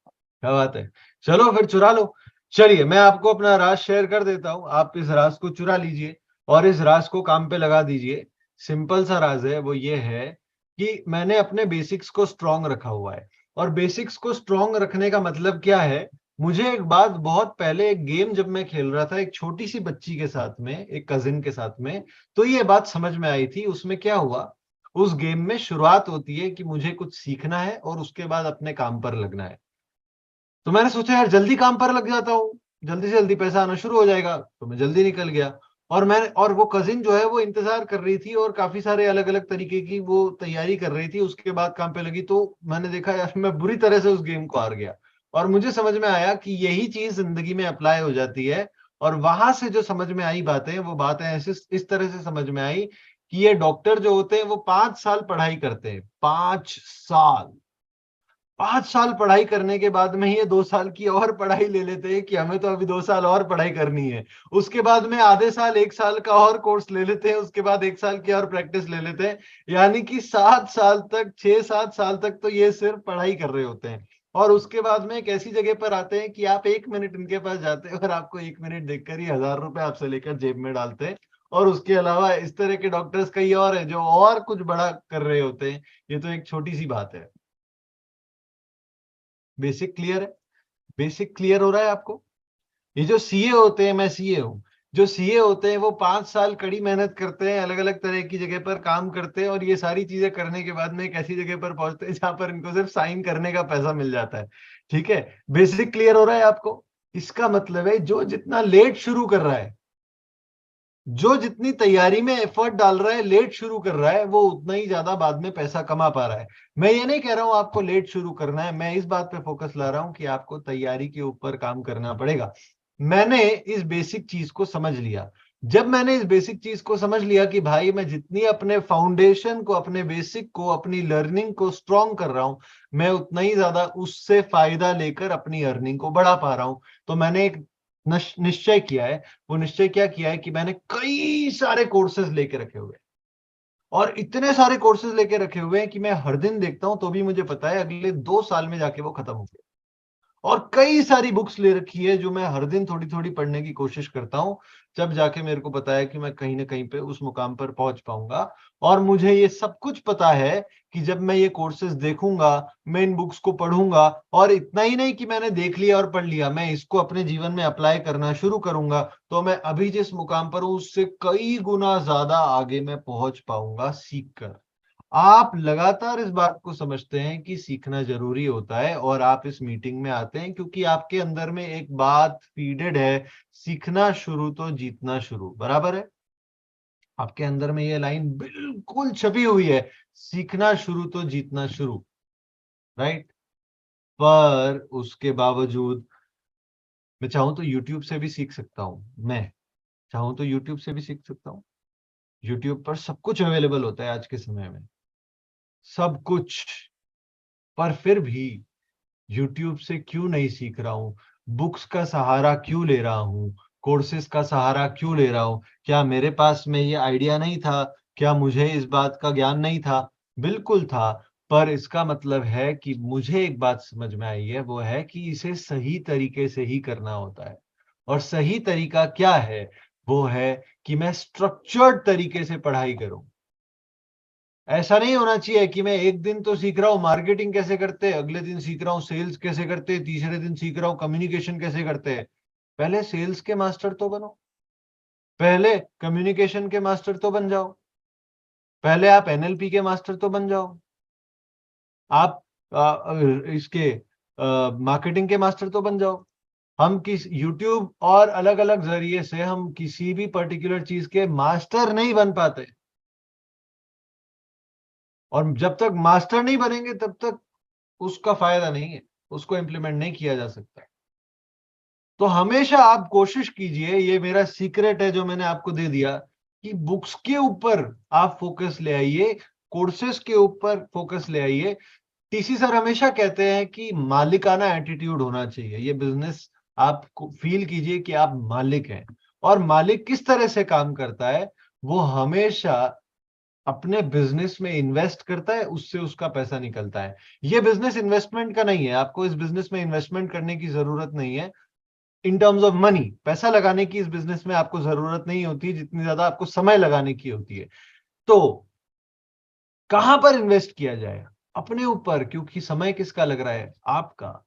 क्या बात है, चलो फिर चुरा लो। चलिए, मैं आपको अपना राज शेयर कर देता हूं, आप इस राज को चुरा लीजिए और इस राज को काम पे लगा दीजिए। सिंपल सा राज है, वो ये है कि मैंने अपने बेसिक्स को स्ट्रांग रखा हुआ है। और बेसिक्स को स्ट्रांग रखने का मतलब क्या है? मुझे एक बात, बहुत पहले एक गेम जब मैं खेल रहा था एक छोटी सी बच्ची के साथ में, एक कजिन के साथ में, तो ये बात समझ में आई थी। उसमें क्या हुआ, उस गेम में शुरुआत होती है कि मुझे कुछ सीखना है और उसके बाद अपने काम पर लगना है। तो मैंने सोचा यार जल्दी काम पर लग जाता हूँ, जल्दी से जल्दी पैसा आना शुरू हो जाएगा, तो मैं जल्दी निकल गया। और वो कजिन जो है वो इंतजार कर रही थी और काफी सारे अलग अलग तरीके की वो तैयारी कर रही थी, उसके बाद काम पे लगी। तो मैंने देखा यार मैं बुरी तरह से उस गेम को हार गया, और मुझे समझ में आया कि यही चीज जिंदगी में अप्लाई हो जाती है। और वहां से जो समझ में आई बातें, वो बातें ऐसे इस तरह से समझ में आई कि ये डॉक्टर जो होते हैं वो 5 साल पढ़ाई करते हैं, 5 साल। 5 साल पढ़ाई करने के बाद में ये 2 साल की और पढ़ाई ले लेते हैं कि हमें तो अभी 2 साल और पढ़ाई करनी है। उसके बाद में आधे साल 1 साल का और कोर्स ले लेते हैं, उसके बाद 1 साल की और प्रैक्टिस ले लेते हैं। यानी कि 7 साल तक, 6-7 साल तक तो ये सिर्फ पढ़ाई कर रहे होते हैं। और उसके बाद में एक ऐसी जगह पर आते हैं कि आप 1 मिनट इनके पास जाते हैं और आपको 1 मिनट देखकर ही 1,000 रुपए आपसे लेकर जेब में डालते हैं। और उसके अलावा इस तरह के डॉक्टर्स कई और हैं जो और कुछ बड़ा कर रहे होते हैं। ये तो एक छोटी सी बात है। बेसिक क्लियर है? बेसिक क्लियर हो रहा है आपको? ये जो सीए होते हैं, मैं सीए हूं, जो सीए होते हैं वो 5 साल कड़ी मेहनत करते हैं, अलग अलग तरह की जगह पर काम करते हैं, और ये सारी चीजें करने के बाद में एक ऐसी जगह पर पहुंचते हैं जहां पर इनको सिर्फ साइन करने का पैसा मिल जाता है। ठीक है, बेसिक क्लियर हो रहा है आपको? इसका मतलब है जो जितना लेट शुरू कर रहा है, जो जितनी तैयारी में एफर्ट डाल रहा है, लेट शुरू कर रहा है, वो उतना ही ज्यादा बाद में पैसा कमा पा रहा है। मैं ये नहीं कह रहा हूं आपको लेट शुरू करना है, मैं इस बात पे फोकस ला रहा हूं कि आपको तैयारी के ऊपर काम करना पड़ेगा। मैंने इस बेसिक चीज को समझ लिया। जब मैंने इस बेसिक चीज को समझ लिया कि भाई मैं जितनी अपने फाउंडेशन को, अपने बेसिक को, अपनी लर्निंग को स्ट्रॉन्ग कर रहा हूं, मैं उतना ही ज्यादा उससे फायदा लेकर अपनी अर्निंग को बढ़ा पा रहा हूं। तो मैंने एक निश्चय किया है। वो निश्चय क्या किया है कि मैंने कई सारे कोर्सेज लेके रखे हुए हैं, और इतने सारे कोर्सेज लेके रखे हुए हैं कि मैं हर दिन देखता हूं तो भी मुझे पता है अगले 2 साल में जाके वो खत्म हो गए। और कई सारी बुक्स ले रखी है जो मैं हर दिन थोड़ी थोड़ी पढ़ने की कोशिश करता हूँ, जब जाके मेरे को पता है कि मैं कहीं ना कहीं पे उस मुकाम पर पहुंच पाऊंगा। और मुझे ये सब कुछ पता है कि जब मैं ये कोर्सेज देखूंगा, मैं इन बुक्स को पढ़ूंगा, और इतना ही नहीं कि मैंने देख लिया और पढ़ लिया, मैं इसको अपने जीवन में अप्लाई करना शुरू करूंगा, तो मैं अभी जिस मुकाम पर हूं उससे कई गुना ज्यादा आगे मैं पहुंच पाऊंगा सीख कर। आप लगातार इस बात को समझते हैं कि सीखना जरूरी होता है, और आप इस मीटिंग में आते हैं क्योंकि आपके अंदर में एक बात फीडेड है, सीखना शुरू तो जीतना शुरू, बराबर है। आपके अंदर में ये लाइन बिल्कुल छपी हुई है, सीखना शुरू तो जीतना शुरू, राइट। पर उसके बावजूद मैं चाहूं तो यूट्यूब से भी सीख सकता हूं, मैं चाहूं तो यूट्यूब से भी सीख सकता हूं। यूट्यूब पर सब कुछ अवेलेबल होता है आज के समय में, सब कुछ। पर फिर भी यूट्यूब से क्यों नहीं सीख रहा हूं, बुक्स का सहारा क्यों ले रहा हूं, कोर्सेज का सहारा क्यों ले रहा हूं? क्या मेरे पास में ये आइडिया नहीं था? क्या मुझे इस बात का ज्ञान नहीं था? बिल्कुल था। पर इसका मतलब है कि मुझे एक बात समझ में आई है, वो है कि इसे सही तरीके से ही करना होता है। और सही तरीका क्या है? वो है कि मैं स्ट्रक्चर्ड तरीके से पढ़ाई करूं। ऐसा नहीं होना चाहिए कि मैं एक दिन तो सीख रहा हूँ मार्केटिंग कैसे करते हैं, अगले दिन सीख रहा हूँ सेल्स कैसे करते हैं, तीसरे दिन सीख रहा हूँ कम्युनिकेशन कैसे करते हैं। पहले सेल्स के मास्टर तो बनो, पहले कम्युनिकेशन के मास्टर तो बन जाओ, पहले आप एनएलपी के मास्टर तो बन जाओ, आप इसके मार्केटिंग के मास्टर तो बन जाओ। हम किस यूट्यूब और अलग अलग जरिए से हम किसी भी पर्टिकुलर चीज के मास्टर नहीं बन पाते, और जब तक मास्टर नहीं बनेंगे तब तक उसका फायदा नहीं है, उसको इंप्लीमेंट नहीं किया जा सकता। तो हमेशा आप कोशिश कीजिए, ये मेरा सीक्रेट है जो मैंने आपको दे दिया, कि बुक्स के ऊपर आप फोकस ले आइए, कोर्सेज के ऊपर फोकस ले आइए। टीसी सर हमेशा कहते हैं कि मालिकाना एटीट्यूड होना चाहिए, ये बिजनेस आप फील कीजिए कि आप मालिक हैं। और मालिक किस तरह से काम करता है? वो हमेशा अपने बिजनेस में इन्वेस्ट करता है, उससे उसका पैसा निकलता है। ये बिजनेस इन्वेस्टमेंट का नहीं है, आपको इस बिजनेस में इन्वेस्टमेंट करने की जरूरत नहीं है। इन टर्म्स ऑफ मनी, पैसा लगाने की इस बिजनेस में आपको जरूरत नहीं होती जितनी ज्यादा आपको समय लगाने की होती है। तो कहां पर इन्वेस्ट किया जाए? अपने ऊपर, क्योंकि समय किसका लग रहा है? आपका।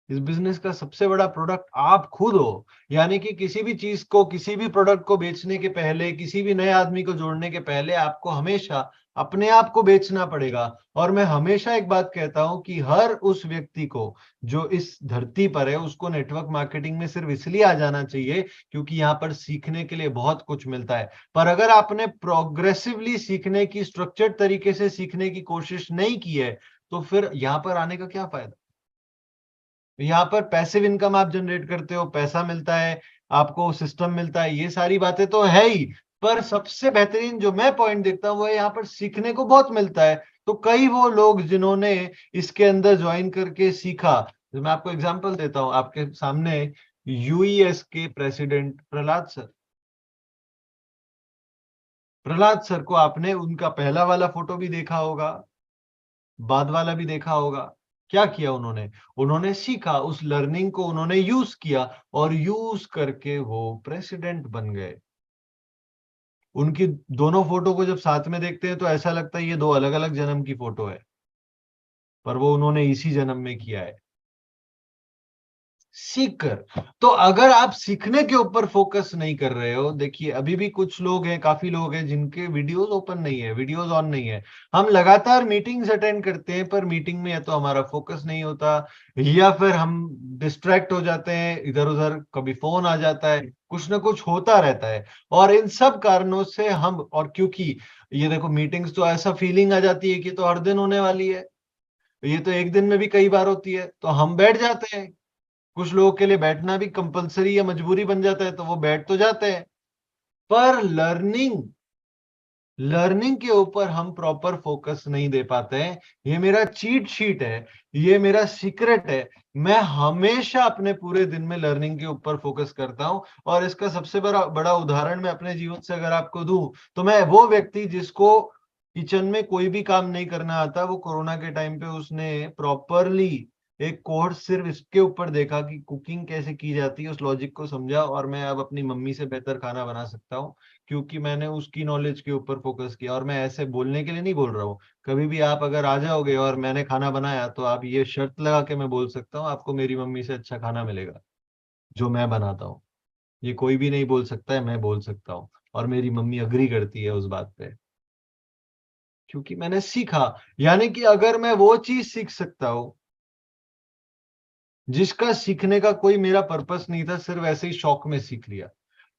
इस बिजनेस का सबसे बड़ा प्रोडक्ट आप खुद हो। यानी कि किसी भी चीज को, किसी भी प्रोडक्ट को बेचने के पहले, किसी भी नए आदमी को जोड़ने के पहले आपको हमेशा अपने आप को बेचना पड़ेगा। और मैं हमेशा एक बात कहता हूं कि हर उस व्यक्ति को जो इस धरती पर है, उसको नेटवर्क मार्केटिंग में सिर्फ इसलिए आ जाना चाहिए क्योंकि यहाँ पर सीखने के लिए बहुत कुछ मिलता है। पर अगर आपने प्रोग्रेसिवली सीखने की, स्ट्रक्चर्ड तरीके से सीखने की कोशिश नहीं की है, तो फिर यहाँ पर आने का क्या फायदा? यहाँ पर पैसिव इनकम आप जनरेट करते हो, पैसा मिलता है आपको, सिस्टम मिलता है, ये सारी बातें तो है ही। पर सबसे बेहतरीन जो मैं पॉइंट देखता हूँ वो है यहाँ पर सीखने को बहुत मिलता है। तो कई वो लोग जिन्होंने इसके अंदर ज्वाइन करके सीखा, तो मैं आपको एग्जांपल देता हूँ आपके सामने। यूईएस के president Prahlad sir, Prahlad sir को आपने उनका पहला वाला फोटो भी देखा होगा, बाद वाला भी देखा होगा। क्या किया उन्होंने? उन्होंने सीखा, उस लर्निंग को उन्होंने यूज किया, और यूज करके वो प्रेसिडेंट बन गए। उनकी दोनों फोटो को जब साथ में देखते हैं तो ऐसा लगता है ये दो अलग अलग जन्म की फोटो है, पर वो उन्होंने इसी जन्म में किया है, सीख कर। तो अगर आप सीखने के ऊपर फोकस नहीं कर रहे हो, देखिए अभी भी कुछ लोग हैं, काफी लोग हैं जिनके वीडियोस ओपन नहीं है, वीडियोस ऑन नहीं है। हम लगातार मीटिंग्स अटेंड करते हैं, पर मीटिंग में या तो हमारा फोकस नहीं होता, या फिर हम डिस्ट्रैक्ट हो जाते हैं इधर उधर, कभी फोन आ जाता है, कुछ ना कुछ होता रहता है। और इन सब कारणों से हम, और क्योंकि ये देखो मीटिंग्स तो ऐसा फीलिंग आ जाती है कि तो हर दिन होने वाली है, ये तो एक दिन में भी कई बार होती है, तो हम बैठ जाते हैं। कुछ लोगों के लिए बैठना भी कंपलसरी या मजबूरी बन जाता है, तो वो बैठ तो जाते हैं। पर लर्निंग, लर्निंग के ऊपर हम प्रॉपर फोकस नहीं दे पाते हैं। ये मेरा चीट शीट है, ये मेरा सीक्रेट है। मैं हमेशा अपने पूरे दिन में लर्निंग के ऊपर फोकस करता हूं। और इसका सबसे बड़ा बड़ा उदाहरण मैं अपने जीवन से अगर आपको दूं, तो मैं वो व्यक्ति जिसको किचन में कोई भी काम नहीं करना आता, वो कोरोना के टाइम पे उसने प्रॉपरली एक कोर्स सिर्फ इसके ऊपर देखा कि कुकिंग कैसे की जाती है, उस लॉजिक को समझा और मैं अब अपनी मम्मी से बेहतर खाना बना सकता हूँ, क्योंकि मैंने उसकी नॉलेज के ऊपर फोकस किया। और मैं ऐसे बोलने के लिए नहीं बोल रहा हूँ, कभी भी आप अगर आ जाओगे और मैंने खाना बनाया तो आप ये शर्त लगा के मैं बोल सकता हूँ आपको मेरी मम्मी से अच्छा खाना मिलेगा जो मैं बनाता हूँ। ये कोई भी नहीं बोल सकता है, मैं बोल सकता हूँ, और मेरी मम्मी अग्री करती है उस बात पे, क्योंकि मैंने सीखा। यानी कि अगर मैं वो चीज सीख सकता हूँ जिसका सीखने का कोई मेरा पर्पस नहीं था, सिर्फ ऐसे ही शौक में सीख लिया,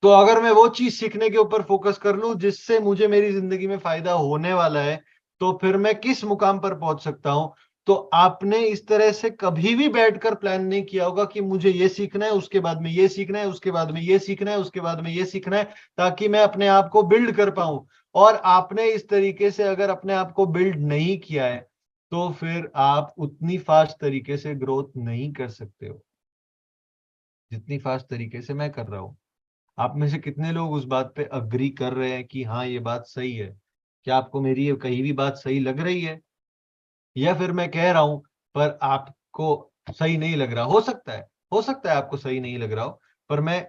तो अगर मैं वो चीज सीखने के ऊपर फोकस कर लूं जिससे मुझे मेरी जिंदगी में फायदा होने वाला है, तो फिर मैं किस मुकाम पर पहुंच सकता हूं। तो आपने इस तरह से कभी भी बैठकर प्लान नहीं किया होगा कि मुझे ये सीखना है, उसके बाद में ये सीखना है, उसके बाद में ये सीखना है, उसके बाद में ये सीखना है, ताकि मैं अपने आप को बिल्ड कर पाऊं। और आपने इस तरीके से अगर अपने आप को बिल्ड नहीं किया है, तो फिर आप उतनी फास्ट तरीके से ग्रोथ नहीं कर सकते हो जितनी फास्ट तरीके से मैं कर रहा हूं। आप में से कितने लोग उस बात पे अग्री कर रहे हैं कि हाँ ये बात सही है? क्या आपको मेरी ये कही भी बात सही लग रही है, या फिर मैं कह रहा हूं पर आपको सही नहीं लग रहा? हो सकता है आपको सही नहीं लग रहा हो, पर मैं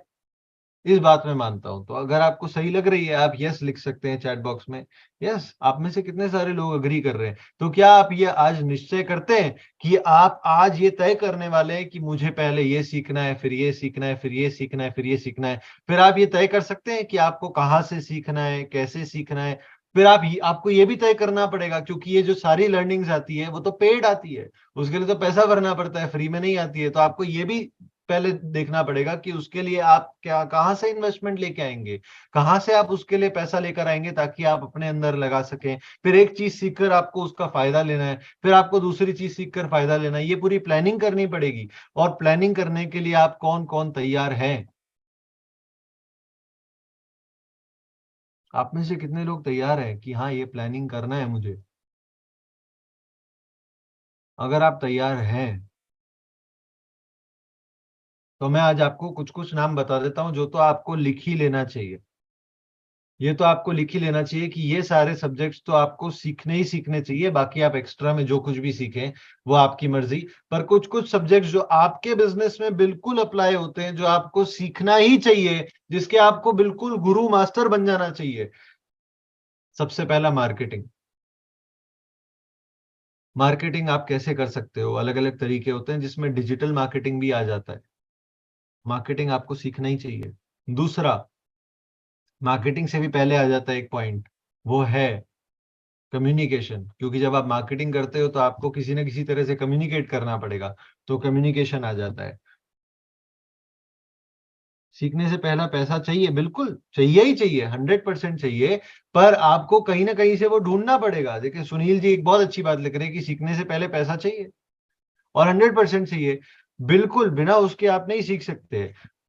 इस बात में मानता हूं। तो अगर आपको सही लग रही है आप यस लिख सकते हैं चैट बॉक्स में। यस, आप में से कितने सारे लोग अग्री कर रहे हैं? तो क्या आप ये आज निश्चय करते हैं कि आप आज ये तय करने वाले हैं कि मुझे पहले ये सीखना है, फिर ये सीखना है, फिर ये सीखना है, फिर ये सीखना है? फिर आप ये तय कर सकते हैं कि आपको कहाँ से सीखना है, कैसे सीखना है। फिर आपको ये भी तय करना पड़ेगा, क्योंकि ये जो सारी लर्निंग्स आती है वो तो पेड आती है, उसके लिए तो पैसा भरना पड़ता है, फ्री में नहीं आती है। तो आपको ये भी पहले देखना पड़ेगा कि उसके लिए आप क्या कहाँ से इन्वेस्टमेंट लेके आएंगे, कहाँ से आप उसके लिए पैसा लेकर आएंगे ताकि आप अपने अंदर लगा सकें। फिर एक चीज सीखकर आपको उसका फायदा लेना है, फिर आपको दूसरी चीज सीखकर फायदा लेना है, ये पूरी प्लानिंग करनी पड़ेगी। और प्लानिंग करने के लिए आप कौन कौन तैयार हैं? आप में से कितने लोग तैयार हैं कि हाँ ये प्लानिंग करना है मुझे? अगर आप तैयार हैं तो मैं आज आपको कुछ कुछ नाम बता देता हूं जो तो आपको लिख ही लेना चाहिए। ये तो आपको लिख ही लेना चाहिए कि ये सारे सब्जेक्ट्स तो आपको सीखने ही सीखने चाहिए, बाकी आप एक्स्ट्रा में जो कुछ भी सीखें वो आपकी मर्जी। पर कुछ कुछ सब्जेक्ट्स जो आपके बिजनेस में बिल्कुल अप्लाई होते हैं, जो आपको सीखना ही चाहिए, जिसके आपको बिल्कुल गुरु मास्टर बन जाना चाहिए। सबसे पहला मार्केटिंग। मार्केटिंग आप कैसे कर सकते हो? अलग अलग तरीके होते हैं जिसमें डिजिटल मार्केटिंग भी आ जाता है। मार्केटिंग आपको सीखना ही चाहिए। दूसरा, मार्केटिंग से भी पहले आ जाता है एक पॉइंट, वो है कम्युनिकेशन। क्योंकि जब आप मार्केटिंग करते हो तो आपको किसी ना किसी तरह से कम्युनिकेट करना पड़ेगा, तो कम्युनिकेशन आ जाता है। सीखने से पहला पैसा चाहिए, बिल्कुल चाहिए ही चाहिए, 100% चाहिए। पर आपको कहीं ना कहीं से वो ढूंढना पड़ेगा। देखिए सुनील जी एक बहुत अच्छी बात लिख रहे हैं कि सीखने से पहले पैसा चाहिए, और 100% चाहिए। बिल्कुल बिना उसके आप नहीं सीख सकते।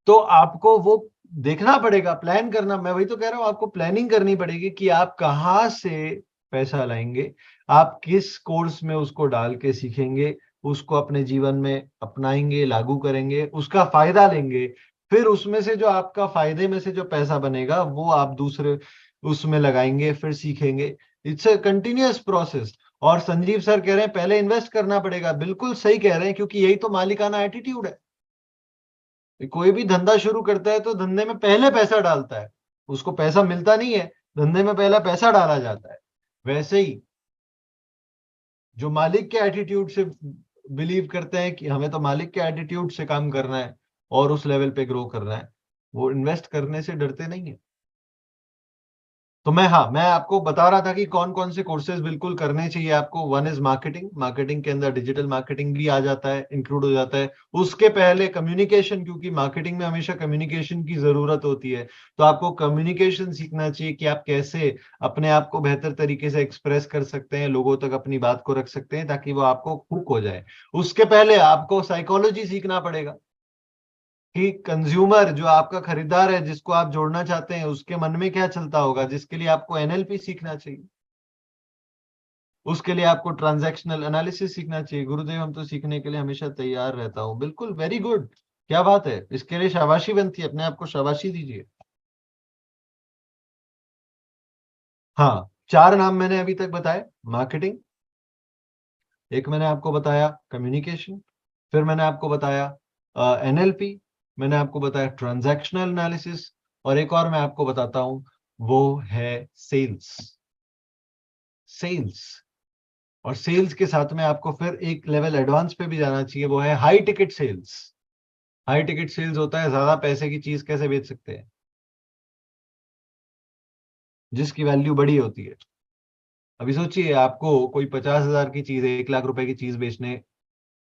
तो आपको वो देखना पड़ेगा, प्लान करना। मैं वही तो कह रहा हूं, आपको प्लानिंग करनी पड़ेगी कि आप कहाँ से पैसा लाएंगे, आप किस कोर्स में उसको डाल के सीखेंगे, उसको अपने जीवन में अपनाएंगे, लागू करेंगे, उसका फायदा लेंगे। फिर उसमें से जो आपका फायदे में से जो पैसा बनेगा वो आप दूसरे उसमें लगाएंगे, फिर सीखेंगे। It's a continuous process. और संजीव सर कह रहे हैं पहले इन्वेस्ट करना पड़ेगा। बिल्कुल सही कह रहे हैं, क्योंकि यही तो मालिकाना एटीट्यूड है। कोई भी धंधा शुरू करता है तो धंधे में पहले पैसा डालता है, उसको पैसा मिलता नहीं है, धंधे में पहला पैसा डाला जाता है। वैसे ही जो मालिक के एटीट्यूड से बिलीव करते हैं कि हमें तो मालिक के एटीट्यूड से काम करना है और उस लेवल पे ग्रो करना है, वो इन्वेस्ट करने से डरते नहीं है। तो मैं आपको बता रहा था कि कौन कौन से कोर्सेज बिल्कुल करने चाहिए आपको। One is marketing. मार्केटिंग के अंदर डिजिटल मार्केटिंग भी आ जाता है, इंक्लूड हो जाता है। उसके पहले कम्युनिकेशन, क्योंकि मार्केटिंग में हमेशा कम्युनिकेशन की जरूरत होती है। तो आपको कम्युनिकेशन सीखना चाहिए कि आप कैसे अपने आप को बेहतर तरीके से एक्सप्रेस कर सकते हैं, लोगों तक अपनी बात को रख सकते हैं ताकि वो आपको हुक हो जाए। उसके पहले आपको साइकोलॉजी सीखना पड़ेगा कि कंज्यूमर जो आपका खरीदार है, जिसको आप जोड़ना चाहते हैं, उसके मन में क्या चलता होगा, जिसके लिए आपको एनएलपी सीखना चाहिए। उसके लिए आपको ट्रांजैक्शनल एनालिसिस सीखना चाहिए। गुरुदेव हम तो सीखने के लिए हमेशा तैयार रहता हूं। बिल्कुल, वेरी गुड, क्या बात है। इसके लिए शाबाशी बनती है, अपने आप को शाबाशी दीजिए। हाँ, 4 नाम मैंने अभी तक बताए। मार्केटिंग, एक मैंने आपको बताया कम्युनिकेशन, फिर मैंने आपको बताया NLP, मैंने आपको बताया ट्रांजैक्शनल एनालिसिस, और एक और मैं आपको बताता हूं, वो है सेल्स। सेल्स, और सेल्स के साथ में आपको फिर एक लेवल एडवांस पे भी जाना चाहिए, वो है high ticket sales. High ticket sales होता है ज्यादा पैसे की चीज कैसे बेच सकते हैं, जिसकी वैल्यू बड़ी होती है। अभी सोचिए, आपको कोई 50,000 की चीज, 1 लाख रुपए की चीज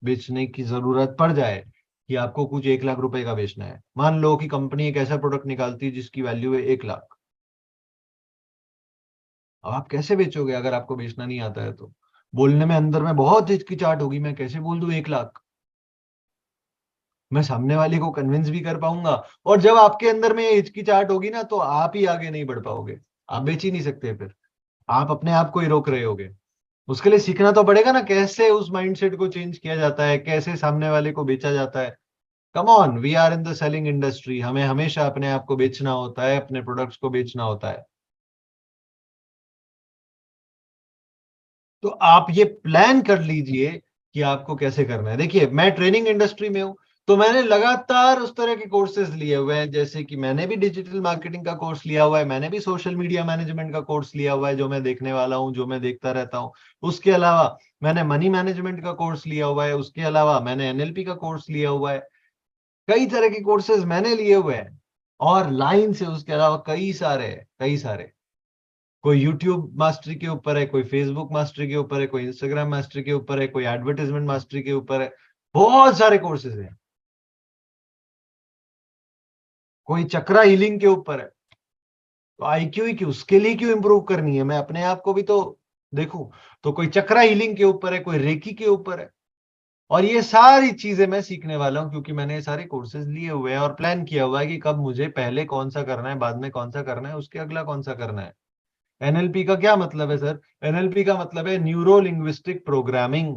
बेचने की जरूरत पड़ जाए, कि आपको कुछ 1 लाख रुपए का बेचना है। मान लो कि कंपनी एक ऐसा प्रोडक्ट निकालती है जिसकी वैल्यू है 1 लाख। अब आप कैसे बेचोगे अगर आपको बेचना नहीं आता है तो? बोलने में अंदर में बहुत हिचकिचाहट होगी, मैं कैसे बोल दूं 1 लाख। मैं सामने वाले को कन्विंस भी कर पाऊंगा, और जब आपके अंदर में ये हिचकिचाहट होगी ना, तो आप ही आगे नहीं बढ़ पाओगे, आप बेच ही नहीं सकते, फिर आप अपने आप को ही रोक रहे होगे। उसके लिए सीखना तो पड़ेगा ना, कैसे उस माइंडसेट को चेंज किया जाता है, कैसे सामने वाले को बेचा जाता है। Come on, we are in the selling industry, हमें हमेशा अपने आप को बेचना होता है, अपने प्रोडक्ट्स को बेचना होता है। तो आप ये प्लान कर लीजिए कि आपको कैसे करना है। देखिए, मैं ट्रेनिंग इंडस्ट्री में हूं, तो मैंने लगातार उस तरह के कोर्सेज लिए हुए हैं, जैसे कि मैंने भी डिजिटल मार्केटिंग का कोर्स लिया हुआ है, मैंने भी सोशल मीडिया मैनेजमेंट का कोर्स लिया हुआ है, जो मैं देखने वाला हूं, जो मैं देखता रहता हूं। उसके अलावा मैंने मनी मैनेजमेंट का कोर्स लिया हुआ है, उसके अलावा मैंने NLP का कोर्स लिया हुआ है। कई तरह के कोर्सेज मैंने लिए हुए हैं, और लाइन से उसके अलावा कई सारे। कोई यूट्यूब मास्टरी के ऊपर है, कोई फेसबुक मास्टरी के ऊपर है, कोई इंस्टाग्राम मास्टरी के ऊपर है, कोई एडवर्टाइजमेंट मास्टरी के ऊपर है। बहुत सारे कोर्सेज हैं। कोई चक्रा हीलिंग के ऊपर है। तो IQ ही क्यों, उसके लिए क्यों इंप्रूव करनी है, मैं अपने आप को भी तो देखूं। तो कोई चक्रा हीलिंग के ऊपर है, कोई रेकी के ऊपर है। और ये सारी चीजें मैं सीखने वाला हूं, क्योंकि मैंने ये सारे कोर्सेज लिए हुए हैं और प्लान किया हुआ है कि कब मुझे पहले कौन सा करना है, बाद में कौन सा करना है, उसके अगला कौन सा करना है। NLP का क्या मतलब है सर? NLP का मतलब है neuro linguistic programming.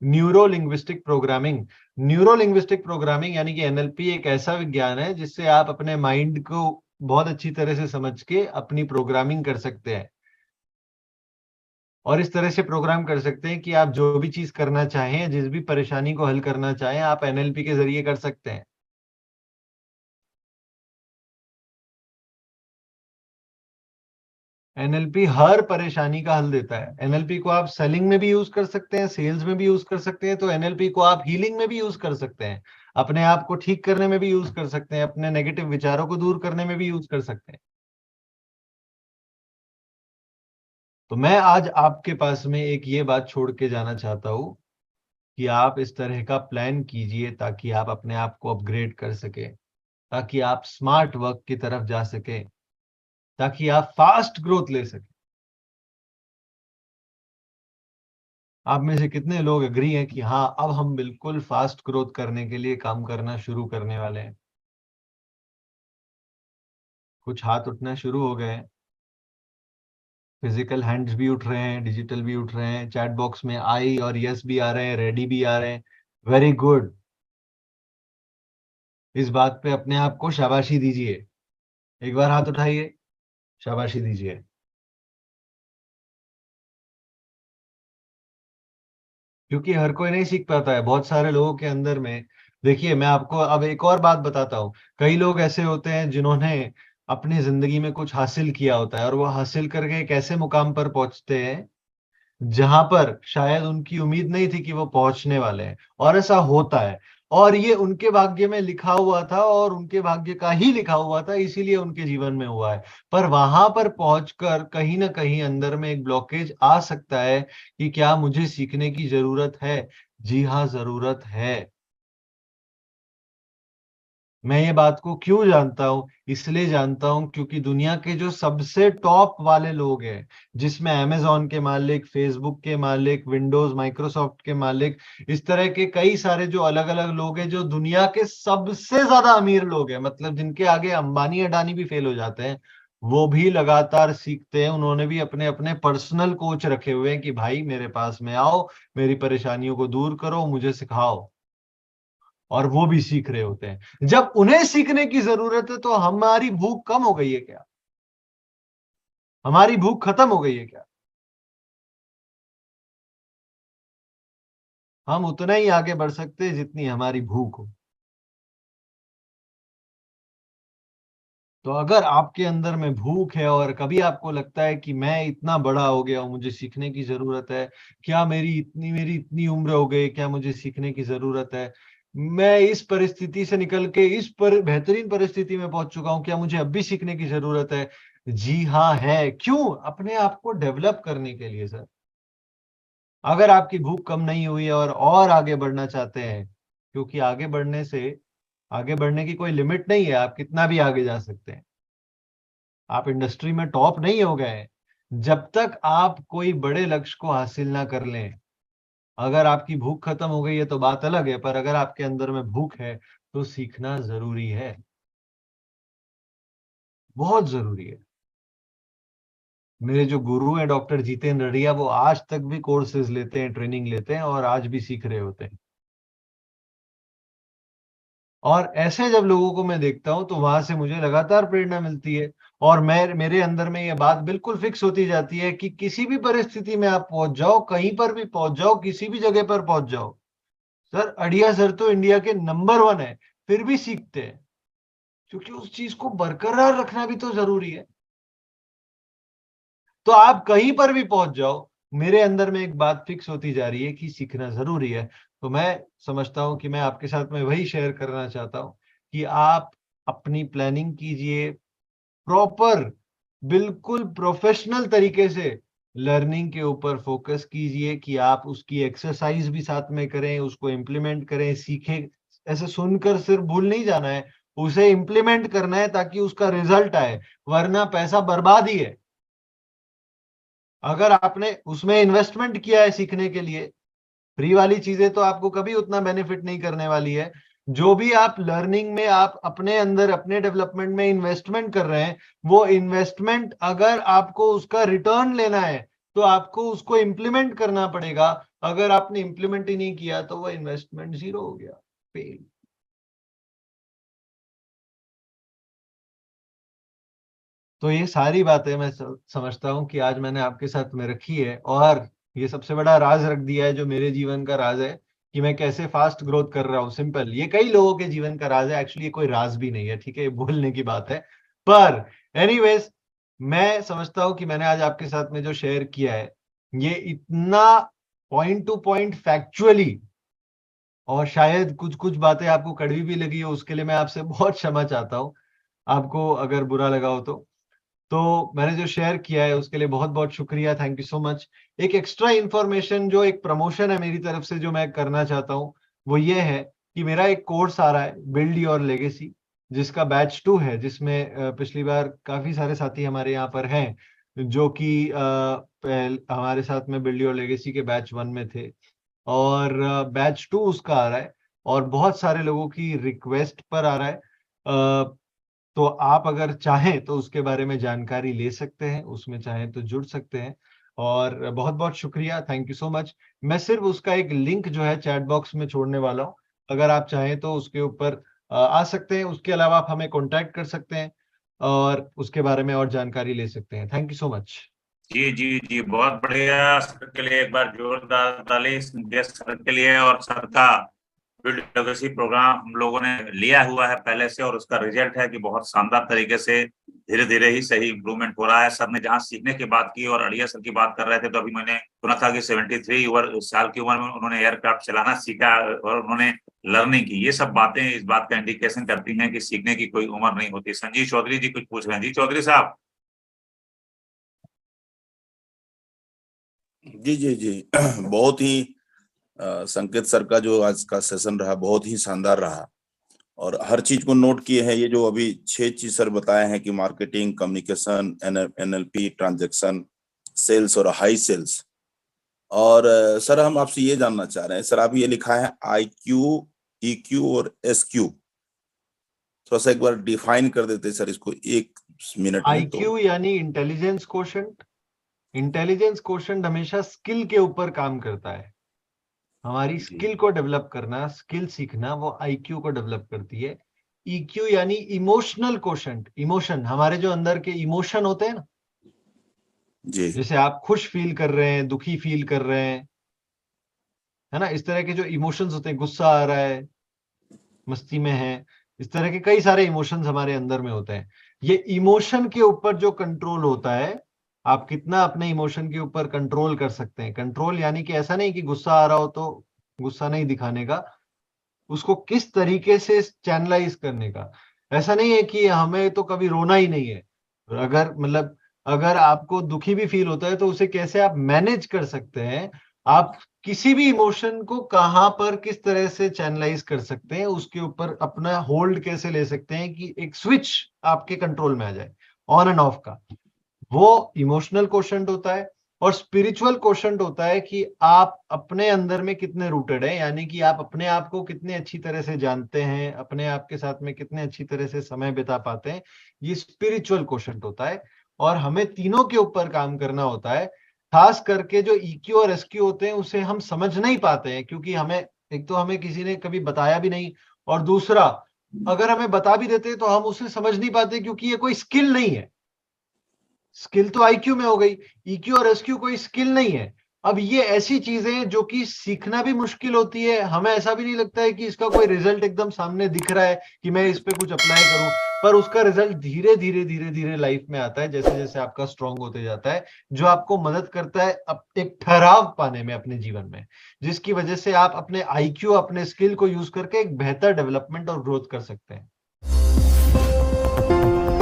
Neuro linguistic programming. Neuro linguistic programming यानी कि NLP एक ऐसा विज्ञान है जिससे आप अपने माइंड को बहुत अच्छी तरह से समझ के अपनी प्रोग्रामिंग कर सकते हैं, और इस तरह से प्रोग्राम कर सकते हैं कि आप जो भी चीज करना चाहें, जिस भी परेशानी को हल करना चाहें, आप NLP के जरिए कर सकते हैं। NLP हर परेशानी का हल देता है। NLP को आप सेलिंग में भी यूज कर सकते हैं, सेल्स में भी यूज कर सकते हैं, तो NLP को आप हीलिंग में भी यूज कर सकते हैं, अपने आप को ठीक करने में भी यूज कर सकते हैं, अपने नेगेटिव विचारों को दूर करने में भी यूज कर सकते हैं। तो मैं आज आपके पास में एक ये बात छोड़ के जाना चाहता हूं, कि आप इस तरह का प्लान कीजिए, ताकि आप अपने आप को अपग्रेड कर सके, ताकि आप स्मार्ट वर्क की तरफ जा सके, ताकि आप फास्ट ग्रोथ ले सके। आप में से कितने लोग एग्री हैं कि हाँ, अब हम बिल्कुल फास्ट ग्रोथ करने के लिए काम करना शुरू करने वाले हैं? कुछ हाथ उठना शुरू हो गए हैं, फिजिकल हैंड्स भी उठ रहे हैं, डिजिटल भी उठ रहे हैं, चैट बॉक्स में आई और यस भी आ रहे हैं, रेडी भी आ रहे हैं। Very good. इस बात पे अपने आप को शाबाशी दीजिए। एक बार हाथ उठाइए, शाबाशी दीजिए। क्योंकि हर कोई नहीं सीख पाता है, बहुत सारे लोगों के अंदर में। देखिए, मैं आपको अब एक और बात बताता हूँ। कई लोग ऐसे होते हैं जिन्होंने अपनी जिंदगी में कुछ हासिल किया होता है, और वो हासिल करके एक ऐसे मुकाम पर पहुंचते हैं जहां पर शायद उनकी उम्मीद नहीं थी कि वो पहुंचने वाले हैं, और ऐसा होता है। और ये उनके भाग्य में लिखा हुआ था, और उनके भाग्य का ही लिखा हुआ था, इसीलिए उनके जीवन में हुआ है। पर वहां पर पहुंचकर कहीं ना कहीं अंदर में एक ब्लॉकेज आ सकता है, कि क्या मुझे सीखने की जरूरत है? जी हाँ, जरूरत है। मैं ये बात को क्यों जानता हूं? इसलिए जानता हूं क्योंकि दुनिया के जो सबसे टॉप वाले लोग हैं, जिसमें अमेजॉन के मालिक, फेसबुक के मालिक, विंडोज माइक्रोसॉफ्ट के मालिक, इस तरह के कई सारे जो अलग अलग लोग हैं, जो दुनिया के सबसे ज्यादा अमीर लोग हैं, मतलब जिनके आगे अंबानी अडानी भी फेल हो जाते हैं, वो भी लगातार सीखते हैं। उन्होंने भी अपने अपने पर्सनल कोच रखे हुए हैं, कि भाई मेरे पास में आओ, मेरी परेशानियों को दूर करो, मुझे सिखाओ। और वो भी सीख रहे होते हैं। जब उन्हें सीखने की जरूरत है, तो हमारी भूख कम हो गई है क्या? हमारी भूख खत्म हो गई है क्या? हम उतना ही आगे बढ़ सकते हैं जितनी हमारी भूख हो। तो अगर आपके अंदर में भूख है और कभी आपको लगता है कि मैं इतना बड़ा हो गया हूं, मुझे सीखने की जरूरत है, क्या मेरी इतनी उम्र हो गई, क्या मुझे सीखने की जरूरत है, मैं इस परिस्थिति से निकल के बेहतरीन परिस्थिति में पहुंच चुका हूं, क्या मुझे अब भी सीखने की जरूरत है? जी हाँ है। क्यों? अपने आप को डेवलप करने के लिए सर। अगर आपकी भूख कम नहीं हुई है और आगे बढ़ना चाहते हैं, क्योंकि आगे बढ़ने की कोई लिमिट नहीं है, आप कितना भी आगे जा सकते हैं। आप इंडस्ट्री में टॉप नहीं हो गए जब तक आप कोई बड़े लक्ष्य को हासिल ना कर लें। अगर आपकी भूख खत्म हो गई है तो बात अलग है, पर अगर आपके अंदर में भूख है तो सीखना जरूरी है, बहुत जरूरी है। मेरे जो गुरु हैं डॉक्टर जितेंद्र रड़िया, वो आज तक भी कोर्सेज लेते हैं, ट्रेनिंग लेते हैं और आज भी सीख रहे होते हैं। और ऐसे जब लोगों को मैं देखता हूं तो वहां से मुझे लगातार प्रेरणा मिलती है और मेरे अंदर में ये बात बिल्कुल फिक्स होती जाती है कि किसी भी परिस्थिति में आप पहुंच जाओ, कहीं पर भी पहुंच जाओ, किसी भी जगह पर पहुंच जाओ, सर अड़िया सर तो इंडिया के नंबर 1 है, फिर भी सीखते हैं, क्योंकि उस चीज को बरकरार रखना भी तो जरूरी है। तो आप कहीं पर भी पहुंच जाओ, मेरे अंदर में एक बात फिक्स होती जा रही है कि सीखना जरूरी है। तो मैं समझता हूं कि मैं आपके साथ में वही शेयर करना चाहता हूं कि आप अपनी प्लानिंग कीजिए प्रॉपर, बिल्कुल प्रोफेशनल तरीके से लर्निंग के ऊपर फोकस कीजिए कि आप उसकी एक्सरसाइज भी साथ में करें, उसको इम्प्लीमेंट करें, सीखें। ऐसे सुनकर सिर्फ भूल नहीं जाना है, उसे इम्प्लीमेंट करना है ताकि उसका रिजल्ट आए, वरना पैसा बर्बाद ही है। अगर आपने उसमें इन्वेस्टमेंट किया है सीखने के लिए, फ्री वाली चीजें तो आपको कभी उतना बेनिफिट नहीं करने वाली है। जो भी आप लर्निंग में, आप अपने अंदर अपने डेवलपमेंट में इन्वेस्टमेंट कर रहे हैं, वो इन्वेस्टमेंट अगर आपको उसका रिटर्न लेना है तो आपको उसको इंप्लीमेंट करना पड़ेगा। अगर आपने इंप्लीमेंट ही नहीं किया तो वो इन्वेस्टमेंट जीरो हो गया, फेल। तो ये सारी बातें मैं समझता हूँ कि आज मैंने आपके साथ में रखी है, और ये सबसे बड़ा राज रख दिया है जो मेरे जीवन का राज है कि मैं कैसे फास्ट ग्रोथ कर रहा हूँ। सिंपल, ये कई लोगों के जीवन का राज है, एक्चुअली ये कोई राज भी नहीं है, ठीक है, ये बोलने की बात है। पर एनीवेज, मैं समझता हूँ कि मैंने आज आपके साथ में जो शेयर किया है ये इतना पॉइंट टू पॉइंट फैक्चुअली, और शायद कुछ कुछ बातें आपको कड़वी भी लगी हो, उसके लिए मैं आपसे बहुत क्षमा चाहता हूँ, आपको अगर बुरा लगा हो तो मैंने जो शेयर किया है उसके लिए बहुत बहुत शुक्रिया, थैंक यू सो मच। एक एक्स्ट्रा इंफॉर्मेशन, जो एक प्रमोशन है मेरी तरफ से जो मैं करना चाहता हूँ, वो ये है कि मेरा एक कोर्स आ रहा है, बिल्ड योर लेगेसी, जिसका बैच 2 है, जिसमें पिछली बार काफी सारे साथी हमारे यहाँ पर हैं जो कि हमारे साथ में बिल्ड योर लेगेसी के बैच 1 में थे, और बैच 2 उसका आ रहा है, और बहुत सारे लोगों की रिक्वेस्ट पर आ रहा है। तो आप अगर चाहें तो उसके बारे में जानकारी ले सकते हैं, उसमें चाहें तो जुड़ सकते हैं। और बहुत बहुत शुक्रिया, थैंक यू सो मच। मैं सिर्फ उसका एक लिंक जो है चैट बॉक्स में छोड़ने वाला हूं, अगर आप चाहें तो उसके ऊपर आ सकते हैं। उसके अलावा आप हमें कांटेक्ट कर सकते हैं और उसके बारे में और जानकारी ले सकते हैं। Thank you so much. जी जी जी, बहुत बढ़िया। सर के लिए एक बार जोरदार ताली सर के लिए। और सर का बिल्ड लेगेसी प्रोग्राम हम लोगों ने लिया हुआ है पहले से, और उसका रिजल्ट है कि बहुत शानदार तरीके से धीरे धीरे ही सही इंप्रूवमेंट हो रहा है। सर ने जहाँ सीखने की बात की और अड़िया सर की बात कर रहे थे, तो अभी मैंने सुना था कि 73 साल की उम्र में उन्होंने एयरक्राफ्ट चलाना सीखा और उन्होंने लर्निंग की। ये सब बातें इस बात का इंडिकेशन करती हैं कि सीखने की कोई उम्र नहीं होती। संजीव चौधरी जी कुछ पूछ रहे हैं। जी चौधरी साहब। जी जी जी बहुत ही संकेत सर का जो आज का सेशन रहा बहुत ही शानदार रहा, और हर चीज को नोट किए हैं। ये जो अभी 6 चीज सर बताए हैं कि marketing, communication, NLP, transaction, sales और हाई सेल्स। और सर हम आपसे ये जानना चाह रहे हैं, सर आप ये लिखा है IQ, EQ और SQ, थोड़ा सा एक बार डिफाइन कर देते सर इसको 1 मिनट में। IQ यानी इंटेलिजेंस कोशेंट। इंटेलिजेंस कोशेंट हमेशा स्किल के ऊपर काम करता है। हमारी स्किल को डेवलप करना, स्किल सीखना, वो IQ को डेवलप करती है। EQ यानी इमोशनल कोशेंट। इमोशन, हमारे जो अंदर के इमोशन होते हैं ना, जी जैसे आप खुश फील कर रहे हैं, दुखी फील कर रहे हैं, है ना। इस तरह के जो इमोशंस होते हैं, गुस्सा आ रहा है, मस्ती में है, इस तरह के कई सारे इमोशंस हमारे अंदर में होते हैं। ये इमोशन के ऊपर जो कंट्रोल होता है, आप कितना अपने इमोशन के ऊपर कंट्रोल कर सकते हैं। कंट्रोल यानी कि ऐसा नहीं कि गुस्सा आ रहा हो तो गुस्सा नहीं दिखाने का, उसको किस तरीके से चैनलाइज करने का। ऐसा नहीं है कि हमें तो कभी रोना ही नहीं है, अगर मतलब अगर आपको दुखी भी फील होता है तो उसे कैसे आप मैनेज कर सकते हैं, आप किसी भी इमोशन को कहां पर किस तरह से चैनलाइज कर सकते हैं, उसके ऊपर अपना होल्ड कैसे ले सकते हैं कि एक स्विच आपके कंट्रोल में आ जाए, ऑन एंड ऑफ का। वो इमोशनल क्वोशंट होता है। और स्पिरिचुअल क्वोशंट होता है कि आप अपने अंदर में कितने रूटेड हैं, यानी कि आप अपने आप को कितने अच्छी तरह से जानते हैं, अपने आप के साथ में कितने अच्छी तरह से समय बिता पाते हैं, ये स्पिरिचुअल क्वोशंट होता है। और हमें तीनों के ऊपर काम करना होता है। खास करके जो EQ और SQ होते हैं उसे हम समझ नहीं पाते हैं, क्योंकि हमें एक तो हमें किसी ने कभी बताया भी नहीं, और दूसरा अगर हमें बता भी देते तो हम उसे समझ नहीं पाते, क्योंकि ये कोई स्किल नहीं है। स्किल तो IQ में हो गई, EQ और SQ कोई स्किल नहीं है। अब ये ऐसी चीजें हैं जो कि सीखना भी मुश्किल होती है। हमें ऐसा भी नहीं लगता है कि इसका कोई रिजल्ट एकदम सामने दिख रहा है कि मैं इस पे कुछ अप्लाई करूं, पर उसका रिजल्ट धीरे धीरे धीरे धीरे लाइफ में आता है, जैसे जैसे आपका स्ट्रांग होते जाता है, जो आपको मदद करता है एक ठहराव पाने में अपने जीवन में, जिसकी वजह से आप अपने IQ, अपने स्किल को यूज करके एक बेहतर डेवलपमेंट और ग्रोथ कर सकते हैं।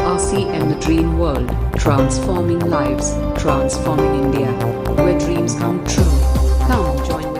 RCM The Dream World, transforming lives, transforming India, where dreams come true. Come join